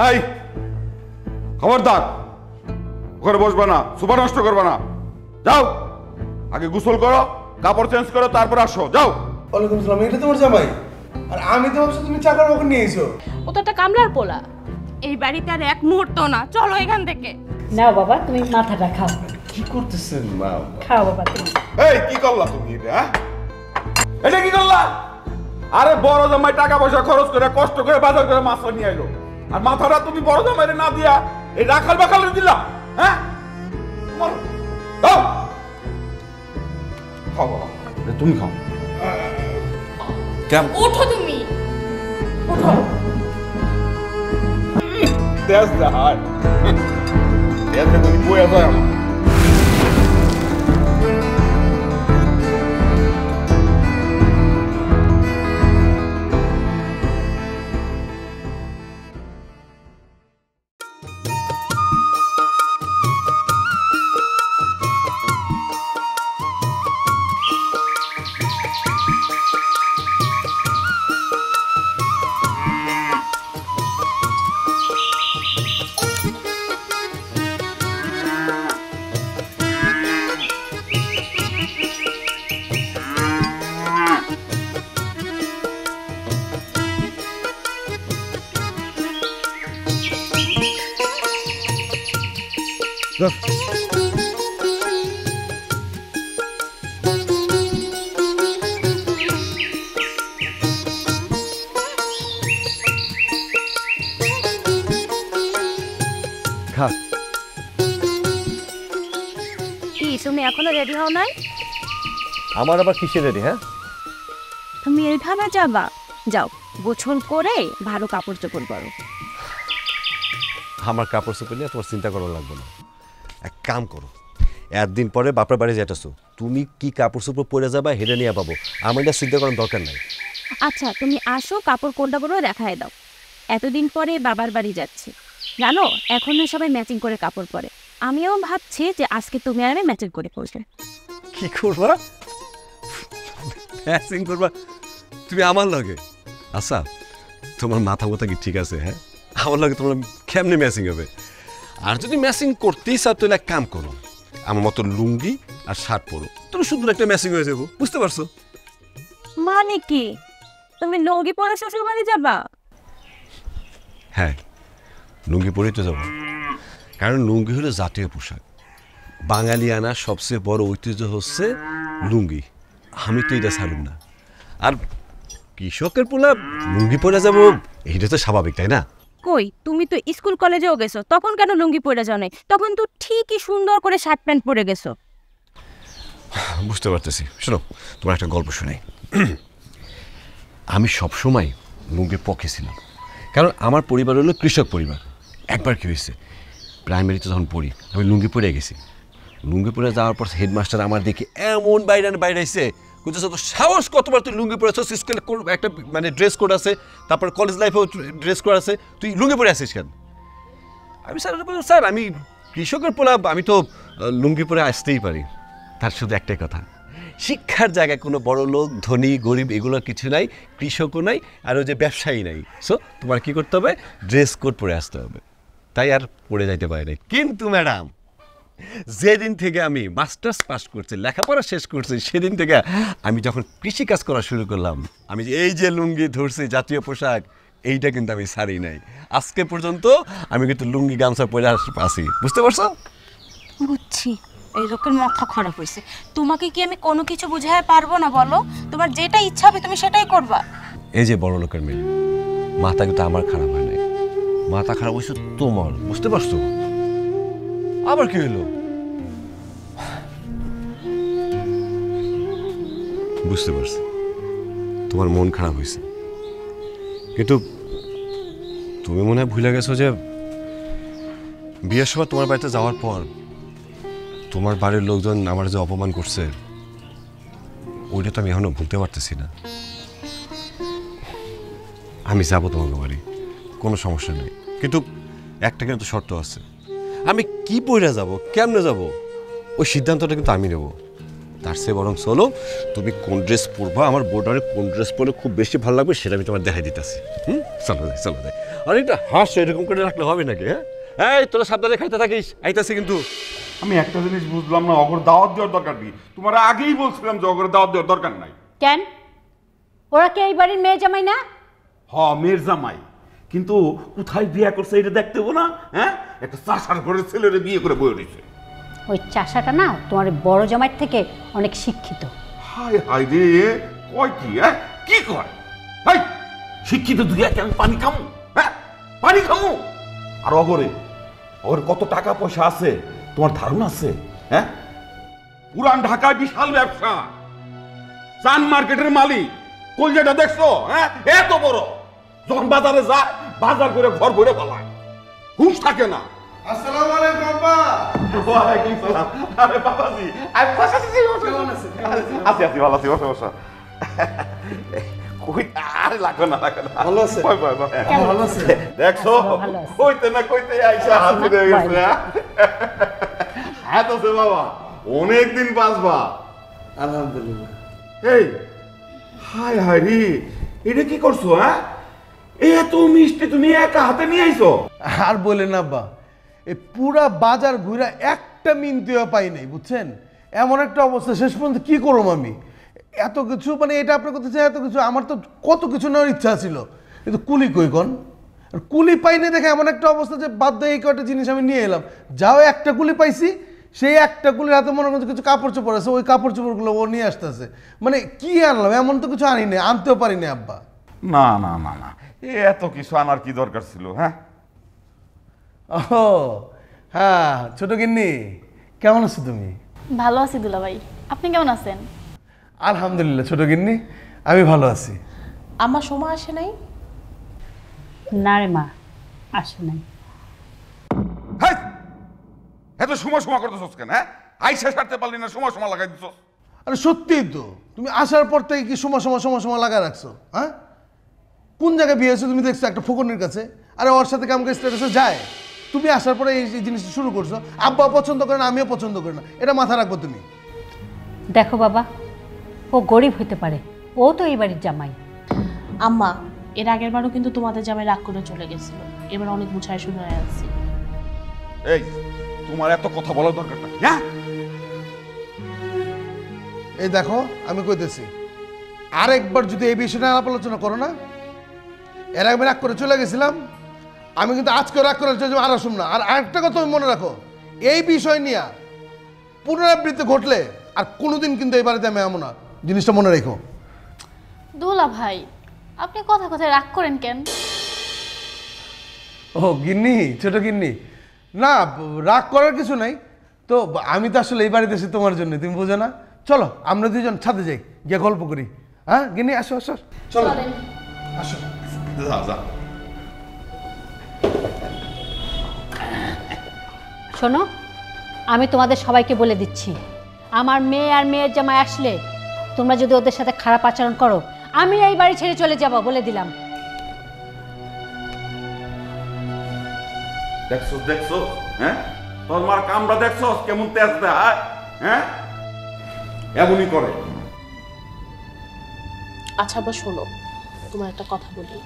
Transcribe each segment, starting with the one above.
এই খবরদার, ওখানে বসবে না, সুপার নষ্ট করবে না। যাও, আগে গোসল করো, কাপড় চেঞ্জ করো, তারপর আসো। যাও। ওয়ালাইকুম আসসালাম। এটা তোমার জামাই? আর আমি তো ভাবছি তুমি চাকর বাকর নিয়ে এসো। ও তো একটা কামলার পোলা। এই বাড়িতে আর এক মুহূর্ত না, চলো এখান থেকে। নাও বাবা, তুমি মাথাটা খাও। কি করতেছেন মা? খাও বাবা তুমি। এই কি করলা তুমি এটা? হ্যাঁ, এটা কি করলা? আরে বড় জামাই টাকা পয়সা খরচ করে কষ্ট করে বাজার করে মাছ নিয়ে আইলো, আর মাথাটা তুমি বড় জামাইরে না দিয়া এই রাখাল বাখালে দিলা। হ্যাঁ, তোমার দাও, খাও বাবা, তুমি খাও। কেমন? ওঠো তুমি, ওঠো। দেশ দেয় দেশে তুমি বয়ে যায় আমার। কি তুমি এখনো রেডি হও নাই? আমার আবার কিসে রেডি? হ্যাঁ, তুমি এখানে যাবা? যাও, গোছল করে ভালো কাপড় চোপড় পরো। আমার কাপড় চোপড় নিয়ে তোমার চিন্তা করা লাগবে না। এক কাম করো, একদিন পরে বাপের বাড়ি যেতেছো, তুমি কি কাপড় চোপড় পরে যাবা হেডে নিয়ে পাবো, আমার এটা চিন্তা করার দরকার নাই। আচ্ছা, তুমি আসো, কাপড় কোনটা পরো দেখায় দাও। এতদিন পরে বাবার বাড়ি যাচ্ছি, জানো এখন সবাই ম্যাচিং করে কাপড় পরে। আমিও ভাবছি যে আজকে তুমি আর আমি ম্যাচিং করে পরবে। কি করবা? ম্যাচিং করবা তুমি আমার লগে? আচ্ছা, তোমার মাথা কথা কি ঠিক আছে? হ্যাঁ, আমার লগে তোমার কেমনে ম্যাচিং হবে? আর যদি ম্যাচিং করতেই চাও তাহলে এক কাম করো, আমার মতো লুঙ্গি আর শার্ট পরো, তুমি সুন্দর একটা ম্যাচিং হয়ে যাবো। বুঝতে পারছো? মানে কি, তুমি লুঙ্গি পরে শ্বশুর বাড়ি যাবা? হ্যাঁ, লুঙ্গি পরেই তো যাবো, কারণ লুঙ্গি হলো জাতীয় পোশাক। বাঙালিয়ানা সবচেয়ে বড় ঐতিহ্য হচ্ছে লুঙ্গি। আমি তো এটা ছাড়ুম না। আর কৃষকের পোলা লুঙ্গি পরে যাবো, এটা তো স্বাভাবিক, তাই না? কই, তুমি তো স্কুল কলেজেও গেছো, তখন কেন লুঙ্গি পরে যাও নাই? তখন তো ঠিকই সুন্দর করে শার্ট প্যান্ট পরে গেছো। বুঝতে পারতেছি। শোনো, তোমার একটা গল্প শোনাই। আমি সবসময় লুঙ্গির পক্ষে ছিলাম, কারণ আমার পরিবার হলো কৃষক পরিবার। একবার কী হয়েছে, প্রাইমারিতে যখন পড়ি আমি লুঙ্গি পরে গেছি। লুঙ্গি পরে যাওয়ার পর হেডমাস্টার আমার দেখে এমন বাইরাইছে, বুঝতেছো তো সাহস কতবার তুই লুঙ্গি পরে আছিস? স্কুলে একটা মানে ড্রেস কোড আছে, তারপর কলেজ লাইফেও ড্রেস কোড আছে, তুই লুঙ্গি পরে আসিস কেন? আমি স্যার আমি কৃষকের পোলা, আমি তো লুঙ্গি পরে আসতেই পারি। তার শুধু একটাই কথা, শিক্ষার জায়গায় কোনো বড় লোক ধনী গরিব এগুলো কিছু নাই, কৃষকও নাই, আর ওই যে ব্যবসায়ী নাই। সো তোমার কী করতে হবে, ড্রেস কোড পরে আসতে হবে। তাই আর পড়ে যাইতে পারে নাই। কিন্তু ম্যাডাম, যেদিন থেকে আমি মাস্টার্স পাস করছি, লেখাপড়া শেষ করছি, সেদিন থেকে আমি যখন কৃষিকাজ করা শুরু করলাম, আমি এই যে লুঙ্গি ধরছি জাতীয় পোশাক, এইটা কিন্তু আমি ছাড়ি নাই। আজকে পর্যন্ত আমি কিন্তু লুঙ্গি গামছা পরে আসি। বুঝতে পারছো? বুঝছি, এই লোকের মাথা খারাপ হয়েছে। তোমাকে কি আমি কোনো কিছু বুঝাতে পারবো না? বলো, তোমার যেটা ইচ্ছা হবে তুমি সেটাই করবা। এই যে বড় লোকের মেয়ে, মাথা কিন্তু আমার খারাপ হয় নাই, মাথা খারাপ হয়েছে তোমার। বুঝতে পারছো? আবার কি হলো? বুঝতে পারছি তোমার মন খারাপ হয়েছে, কিন্তু তুমি মনে হয় ভুলে গেছো যে বিয়ের সময় তোমার বাড়িতে যাওয়ার পর তোমার বাড়ির লোকজন আমার যে অপমান করছে, ওইটা তো আমি এখনো ভুলতে পারতেছি না। আমি যাবো তোমার বাড়ি, কোনো সমস্যা নেই, কিন্তু একটা কিন্তু শর্ত আছে। আমি কি পড়ে যাব, কেমনে যাব, ওই সিদ্ধান্তটা কিন্তু আমি নেব। তার চেয়ে বরং চলো তুমি কোন ড্রেস পরবা, আমার বোর্ডারে কোন ড্রেস পরলে খুব বেশি ভালো লাগবে সেটা আমি তোমার দেখাই দিতেছি। চলো যাই চলো যাই। আর এটা হাস এরকম করে রাখলে হবে নাকি? হ্যাঁ এই তোরা সাবধানে খাইতে থাকিস, আইতাছে কিন্তু। আমি একটা জিনিস বুঝলাম না, অগর দাওয়াত দেওয়ার দরকার নেই। তোমার আগেই বলছিলাম যে অগর দাওয়াত দেওয়ার দরকার নাই। কেন? ওরা কি এই বাড়ির মেয়ে জামাই না? মেয়ের জামাই, কিন্তু কোথায় বিয়ে করছে এটা দেখতে হবো না? হ্যাঁ, একটা চাষার ঘরের ছেলেরে বিয়ে করে বয়ে রয়েছে। ওই চাষাটা না তোমার বড় জামাইয়ের থেকে অনেক শিক্ষিত। হায় হায় রে, কয় কি? হ্যাঁ, কি কয়? হাই, শিক্ষিত দুই একে আমি পানি খামু? হ্যাঁ, পানি খামু? আর অগরে কত টাকা পয়সা আছে তোমার ধারণা আছে? হ্যাঁ, পুরান ঢাকায় বিশাল ব্যবসা, চান মার্কেটের মালিক। কলজাটা দেখছো? হ্যাঁ, এত বড়। যখন বাজারে যায় বাজার করে ঘর ভরে ফেলায়, হুঁশ থাকে না। আসসালামু আলাইকুম আব্বা। ওয়ালাইকুম সালাম। আরে বাবাজি, আমি বসে আছি। কেমন আছেন? আছি ভালো আছি, বসে বসে। কই আরে লাগবে না লাগবে না। ভালো আছে? বয় বয় বয়। ভালো আছে? দেখছো ভালো আছে। কইতে না কইতে আইসা হাত ধরে গেছে। হ্যাঁ তো সে বাবা, অনেক দিন বাঁচবা। আলহামদুলিল্লাহ। এই হায় হায় রে, এটা কি করছো? হ্যাঁ, এত মিষ্টি তুমি একা হাতে নিয়ে আইছো? আর বলেন না আব্বা, এই পুরা বাজার ঘুরে একটা মিনতিও পাই নাই, বুঝছেন? এমন একটা অবস্থা, শেষ পর্যন্ত কি করব আমি? এত কিছু, মানে এটা আপনার কথা, এত কিছু, আমার তো কত কিছু নেওয়ার ইচ্ছা ছিল, কিন্তু কুলি কই কোন? আর কুলি পাই না দেখে এমন একটা অবস্থা যে বাধ্য এই কয়টা জিনিস আমি নিয়ে এলাম। যাও একটা কুলি পাইছি, সেই একটা কুলির হাতে মনে করছে কিছু কাপড় চোপড় আছে, ওই কাপড় চোপড়গুলো ও নিয়ে আসতেছে। মানে কি আনলাম? এমন তো কিছু আনি না, আনতেও পারি না আব্বা। না না না না, এত কিছু আনার কি দরকার ছিল? হ্যাঁ, ও হ্যাঁ, ছোট গিন্নি কেমন আছো তুমি? ভালো আছি দুলাভাই, আপনি কেমন আছেন? আলহামদুলিল্লাহ ছোট গিন্নি, আমি ভালো আছি। আমার সময় আসে নাই? না রে মা, আসে নাই। হ্যাঁ, এত সময় করতেছস কেন? হ্যাঁ, আইসা সারতে পারলি না, সময় লাগাই দিছস। আরে সত্যিই তো, তুমি আসার পর থেকে কি সময় লাগা রাখছো? হ্যাঁ, কোন জায়গায় বিয়ে হয়েছে তুমি দেখছো? একটা ফোকনের কাছে। আরে ওর সাথে কামকে স্ট্যাটাসে যায়, তুমি আসার পরে এই জিনিসটা শুরু করছো। আব্বা পছন্দ করে না, আমিও পছন্দ করি না, এটা মাথা রাখবো তুমি। দেখো বাবা, ও গরিব হতে পারে, ও তো এই বাড়ির জামাই। আম্মা, এর আগের বারও কিন্তু তোমাদের জামাই রাগ করে চলে গেছিল, এবার অনেক বুঝায় শুনে আসছি। এই, তোমার এত কথা বলার দরকার নেই। হ্যাঁ, এই দেখো আমি কইতেছি, আরেকবার যদি এই বিষয়টা আলাপ আলোচনা করো না, এর আগে আমি রাগ করে চলে গেছিলাম, আমি কিন্তু আজকে রাগ করে চলে যাবো, আর আসুন না। আর আরেকটা কথা তুমি মনে রাখো, এই বিষয় নিয়ে পুনরাবৃত্তি ঘটলে আর কোনোদিন কিন্তু এই বাড়িতে আমি এমন না, জিনিসটা মনে রেখো। দুলা ভাই, আপনি কথা কথায় রাগ করেন কেন? ও গিন্নি, ছোট গিন্নি, না রাগ করার কিছু নাই তো। আমি তো আসলে এই বাড়িতে এসে তোমার জন্য, তুমি বোঝো না? চলো আমরা দুজন ছাদে যাই, গিয়ে গল্প করি। হ্যাঁ গিন্নি, আসো আসো, চলো আসো। যা যা। শোনো, আমি তোমাদের সবাইকে বলে দিচ্ছি, আমার মেয়ে আর মেয়ের জামাই আসলে তোমরা যদি ওদের সাথে খারাপ আচরণ করো, আমি এই বাড়ি ছেড়ে চলে যাব, বলে দিলাম। দেখছো? হ্যাঁ, তোর মার কামড়া দেখছো কেমন তেজ দেয়? হ্যাঁ, এমনই করে। আচ্ছা আবার শোনো, তোমার একটা কথা বলি,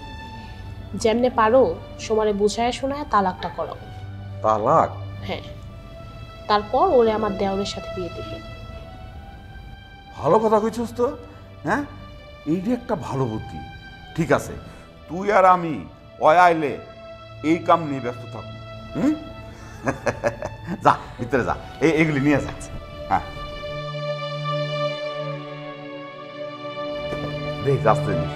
যেমনে পারো সমানে বুঝায় শোনায় তালাকটা করো। তালাক? হ্যাঁ, তারপর ওরে আমার দেওরের সাথে বিয়ে দিবে। ভালো কথা কইছস তো। হ্যাঁ, এইটা একটা ভালো বুদ্ধি। ঠিক আছে, তুই আর আমি আইলে এই কাম নিয়ে ব্যস্ত থাকবো। যা ভিতরে যা, এগুলি নিয়ে যা। হ্যাঁ, দেখ আসতে নিস।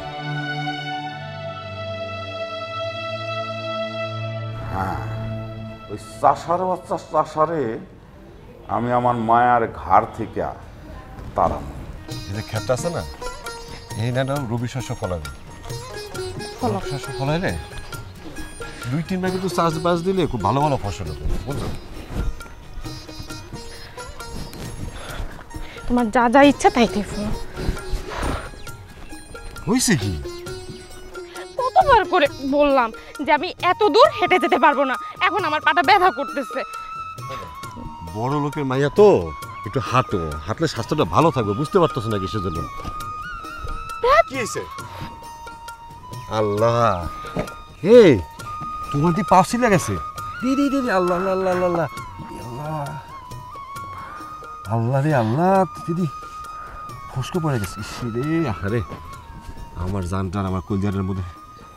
হ্যাঁ, ওই চাষার বাচ্চা চাষারে আমি আমার মায়ার ঘাড় থেকে তাড়াম। এই যে ক্ষেতটা আছে না, এই না রবি শস্য ফলাবে। শস্য ফলাইলে 2-3 বার কিন্তু চাষবাস দিলে খুব ভালো ভালো ফসল হবে, বুঝছো? তোমার যা যা ইচ্ছা তাই তাই ফোন। হয়েছে কি? কতবার করে বললাম যে আমি এত দূর হেঁটে যেতে পারবো না, এখন আমার পাটা ব্যথা করতেছে। বড় লোকের মাইয়া তো, একটু হাঁটো, হাঁটলে স্বাস্থ্যটা ভালো থাকবে। বুঝতে পারতেছ না কিসের জন্য? কি হয়েছে? আল্লাহ, হে তোমার দিয়ে পাশি লেগেছে। দিদি দিদি, আল্লাহ আল্লাহ আল্লাহ আল্লাহ আল্লাহ আল্লাহ রে আল্লাহ, দিদি ফসকে পড়ে গেছে। রে আরে আমার জানটার, আমার কলজারের মধ্যে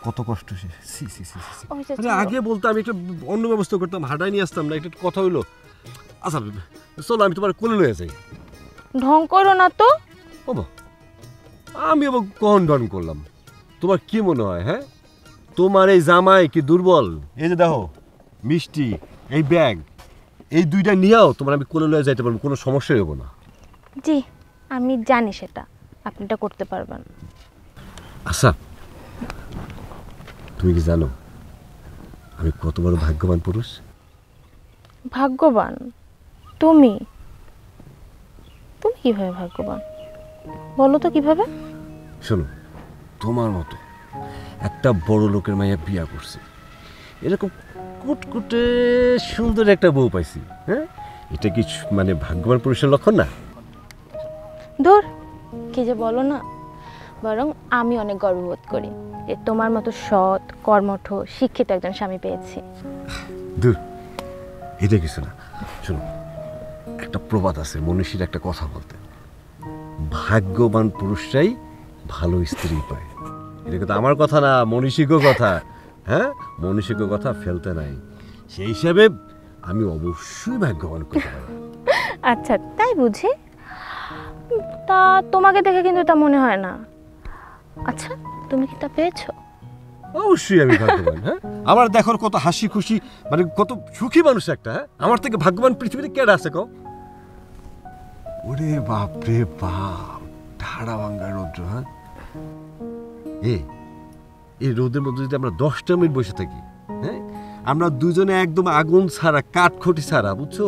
কত কষ্ট সে। সি সি সি সি। আরে আগে বলতে আমি একটা অন্য ব্যবস্থা করতাম, হাঁটাই নিয়ে আসতাম না, একটা কথা হইলো। আচ্ছা চলো আমি তোমার কোলে লয়ে যাই। ঢং করো না তো। ও মা, আমি আবার কখন ডন করলাম? তোমার কি মনে হয়? হ্যাঁ, তোমার এই জামাই কি দুর্বল? এই যে দেখো মিষ্টি, এই ব্যাগ, এই দুইটা নিয়েও তোমার আমি কোলে লয়ে যাইতে পারবো, কোনো সমস্যাই হবো না। জি আমি জানি সেটা আপনি এটা করতে পারবেন। আচ্ছা তুমি কি জানো আমি কত বড় ভাগ্যবান পুরুষ? ভাগ্যবান? তুমি তুমি কিভাবে ভাগ্যবান বলো তো কিভাবে? শোনো, তোমার মতো একটা বড় লোকের মাইয়া বিয়া করছে, এরকম কুটকুটে সুন্দর একটা বউ পাইছি। হ্যাঁ, এটা কি মানে ভাগ্যবান পুরুষের লক্ষণ না? ধুর, কি যে বলো না। বরং আমি অনেক গর্ববোধ করি যে তোমার মতো সৎ, কর্মঠ, শিক্ষিত একজন স্বামী পেয়েছি। দূর, এটা কিছু না। শোনো, একটা প্রবাদ আছে, মনীষীর একটা কথা বলতে, ভাগ্যবান পুরুষরাই ভালো স্ত্রী পায়। এটা কিন্তু আমার কথা না, মনীষীকেও কথা। হ্যাঁ, মনীষীকেও কথা ফেলতে নাই। সেই হিসাবে আমি অবশ্যই ভাগ্যবান করতে পারবো। আচ্ছা তাই বুঝি? তা তোমাকে দেখে কিন্তু তা মনে হয় না। আচ্ছা তুমি কি তা পেয়েছো? অবশ্যই আমি ভাগ্যবান। হ্যাঁ, আমার দেখো কত হাসি খুশি, মানে কত সুখী মানুষ একটা। হ্যাঁ, আমার থেকে ভাগ্যবান পৃথিবীতে কে আছে কও? ওরে বাপ রে বাপ, ঠাড়া ভাঙ্গা রৌদ্র। হ্যাঁ, এই রোদের মধ্যে যদি আমরা 10টা মিনিট বসে থাকি, হ্যাঁ, আমরা দুজনে একদম আগুন ছাড়া, কাঠখটি ছাড়া, বুঝছো,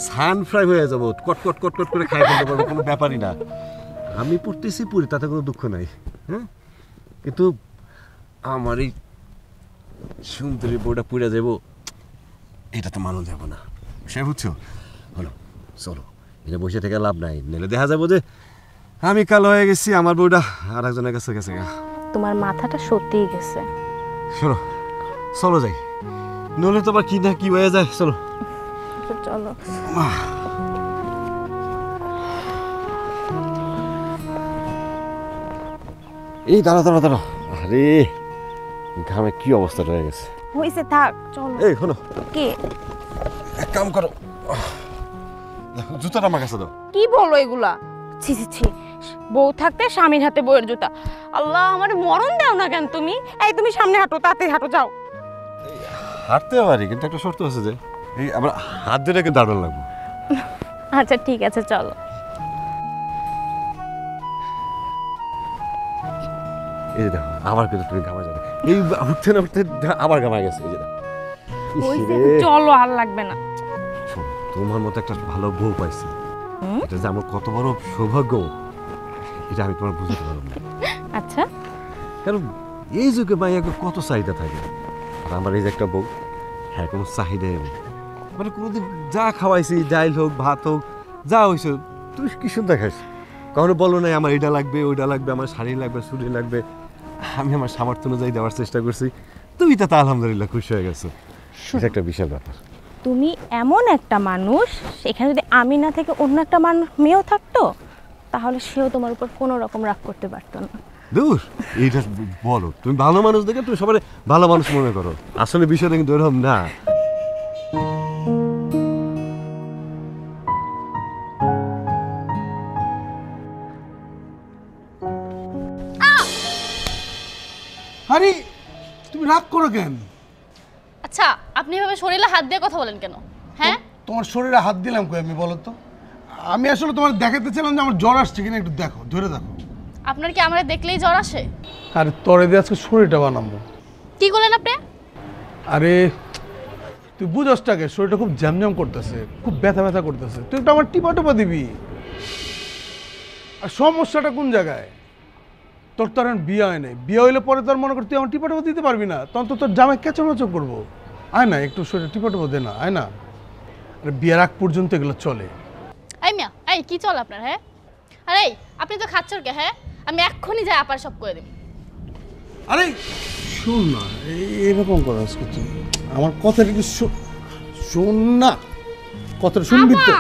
সান ফ্রাই হয়ে যাবো, কটকট কটকট করে খাই ফেলতে পারবো, কোনো ব্যাপারই না। আমি পড়তেছি পুরি, তাতে কোনো দুঃখ নাই। হ্যাঁ, কিন্তু আমার এই সুন্দরী বউটা পুড়ে যাবো, এটা তো মানো যাবো না। সে বুঝছো? হলো চলো, এটা বসে থেকে লাভ নাই, নাহলে দেখা যাবো যে আমি কালো হয়ে গেছি, আমার বউটা আর একজনের কাছে গেছে। তোমার মাথাটা সত্যিই গেছে। শোনো, চলো যাই, নইলে তো আবার কি না কি হয়ে যায়। চলো চলো। এই দাঁড়া দাঁড়া দাঁড়া, আরে ঘামে কি অবস্থাটা হয়ে গেছে। হইছে, থাক চলো। এই শোনো, কে? এক কাম করো, জুতাটা আমার কাছে দাও। কি বলো এগুলা? ছি ছি ছি, বউ থাকতে স্বামীর হাতে বউয়ের জুতা। আল্লাহ, আমার মরণ দাও না কেন তুমি? এই তুমি সামনে হাঁটো, তাড়াতাড়ি হাঁটো, যাও। হাঁটতে পারি, কিন্তু একটা শর্ত আছে যে এই আমার হাত ধরে রেখে দাঁড়ানো লাগবে। আচ্ছা ঠিক আছে, চলো। এই যে দেখো, আবার কিন্তু তুমি ঘামা যাবে। এই উঠতে না উঠতে আবার ঘামা গেছে। এই যে দেখো, চলো, আর লাগবে না। শোনো, তোমার মতো একটা ভালো বউ পাইছি, এটা যে আমার কত বড় সৌভাগ্য, এটা আমি তোমার বুঝতে পারবো না। আচ্ছা, কারণ এই যুগে মাইয়াকে কত চাহিদা থাকে, আর আমার এই যে একটা বউ, হ্যাঁ কোনো চাহিদাই নেই। মানে কোনোদিন যা খাওয়াইছি, ডাইল হোক, ভাত হোক, যা হয়েছে, তুমি কি সুন্দর খাইছো। কখনো বলো নাই আমার এটা লাগবে, ওইটা লাগবে, আমার শাড়ি লাগবে, চুড়ি লাগবে। আমি আমার সামর্থ্য অনুযায়ী দেওয়ার চেষ্টা করছি, তুমি তো আলহামদুলিল্লাহ খুশি হয়ে গেছো। এটা একটা বিশাল ব্যাপার। তুমি এমন একটা মানুষ, সেখানে যদি আমি না থেকে অন্য একটা মানুষ, মেয়েও থাকতো, তাহলে সেও তোমার উপর কোনো রকম রাগ করতে পারতো না। দূর, এইটা বলো, তুমি ভালো মানুষ দেখে তুমি সবাই ভালো মানুষ মনে করো, আসলে বিষয়টা কিন্তু এরকম না। আরে তুমি রাগ করো কেন? আচ্ছা, আপনি এভাবে শরীরে হাত দিয়ে কথা বলেন কেন? হ্যাঁ, তোমার শরীরে হাত দিলাম কই আমি, বলো তো? আমি আসলে তোমার দেখাতে চাইলাম যে আমার জ্বর আসছে কিনা, একটু দেখো, ধরে দেখো। আপনার কি আমার দেখলেই জ্বর আসে? আরে তোরে দিয়ে আজকে শরীরটা বানাবো। কি করলেন আপনি? আরে তুই বুঝসটাকে, শরীরটা খুব জ্যামজ্যাম করতেছে, খুব ব্যথা ব্যথা করতেছে, তুই একটু আমার টিপা টোপা দিবি। আর সমস্যাটা কোন জায়গায়? তোর তো আর বিয়ে হয় নাই, বিয়ে হইলে পরে তোর মনে কর তুই আমার টিপা টোপা দিতে পারবি না, তখন তো তোর জামাই কেঁচো করবো। আয় না, একটু শরীরে টিপা টোপা দে না, আয় না। আরে বিয়ের আগ পর্যন্ত এগুলো চলে। এই মিয়া, এই কি চল আপনার? হ্যাঁ আরে আপনি তো খাচ্ছর কে? হ্যাঁ আমি এক্ষুনি যাই আপার সব করে দিই। আরে শোন না, এরকম করো আজকে তুই আমার কথাটা একটু শোন না, কথাটা শুনবি তো?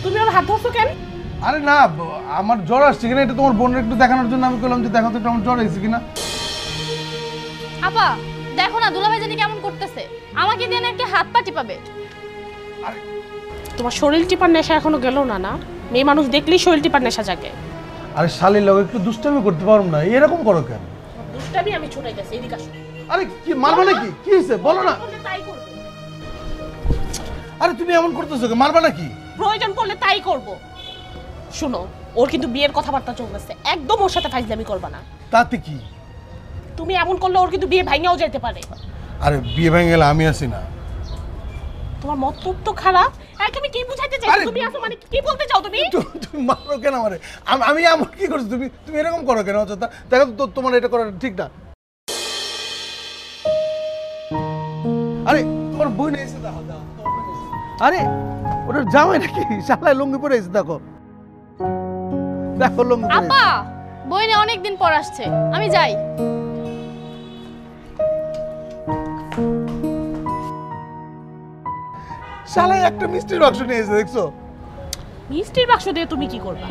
তুমি আমার হাত ধরছো কেন? আরে না, আমার জ্বর আসছে কিনা এটা তোমার বোনের একটু দেখানোর জন্য আমি বললাম যে দেখো তো আমার জ্বর এসেছে কিনা। আপা দেখো না দুলাভাই জানি কেমন করতেছে, আমাকে দিয়ে নাকি হাত পা টিপাবে। তোমার শরীর টিপার নেশা এখনো গেল না? না মেয়ে মানুষ দেখলেই শরীর টিপার নেশা জাগে। আরে শালীর লোক একটু দুষ্টামি করতে পারো না, এরকম করো কেন? দুষ্টামি আমি ছুটাইতেছি, এদিকে আসো। আরে কি মারবা নাকি? কি হয়েছে বলো না। তাই করবো, আরে তুমি এমন করতেছো কেন? মারবা নাকি? প্রয়োজন পড়লে তাই করব। শুনো, ওর কিন্তু বিয়ের কথাবার্তা চলতেছে, একদম ওর সাথে ফাইজলামি করবা না। তাতে কি? তুমি এমন করলে ওর কিন্তু বিয়ে ভাঙাও যেতে পারে। আরে বিয়ে ভেঙে গেলে আমি আসি না। তোমার মতলব তো খারাপ। এই তুমি কি বুঝাইতে চাইছো? তুমি আসো মানে কি বলতে চাও তুমি? তুমি মারো কেন আমারে? আমি এমন কি করছি? তুমি এরকম করো কেন? অযথা দেখো তো তোমার এটা করা ঠিক না। আরে তোমার বই নিয়ে এসে দেখো। আরে ওটা জামাই নাকি? শালায় লুঙ্গি পরে এসে দেখো, দেখো লুঙ্গি পরে। আপা বইনে অনেকদিন পর আসছে, আমি যাই। শালায় একটা মিষ্টির বাক্স নিয়ে এসে দেখছো? মিষ্টির বাক্স দিয়ে তুমি কি করবা?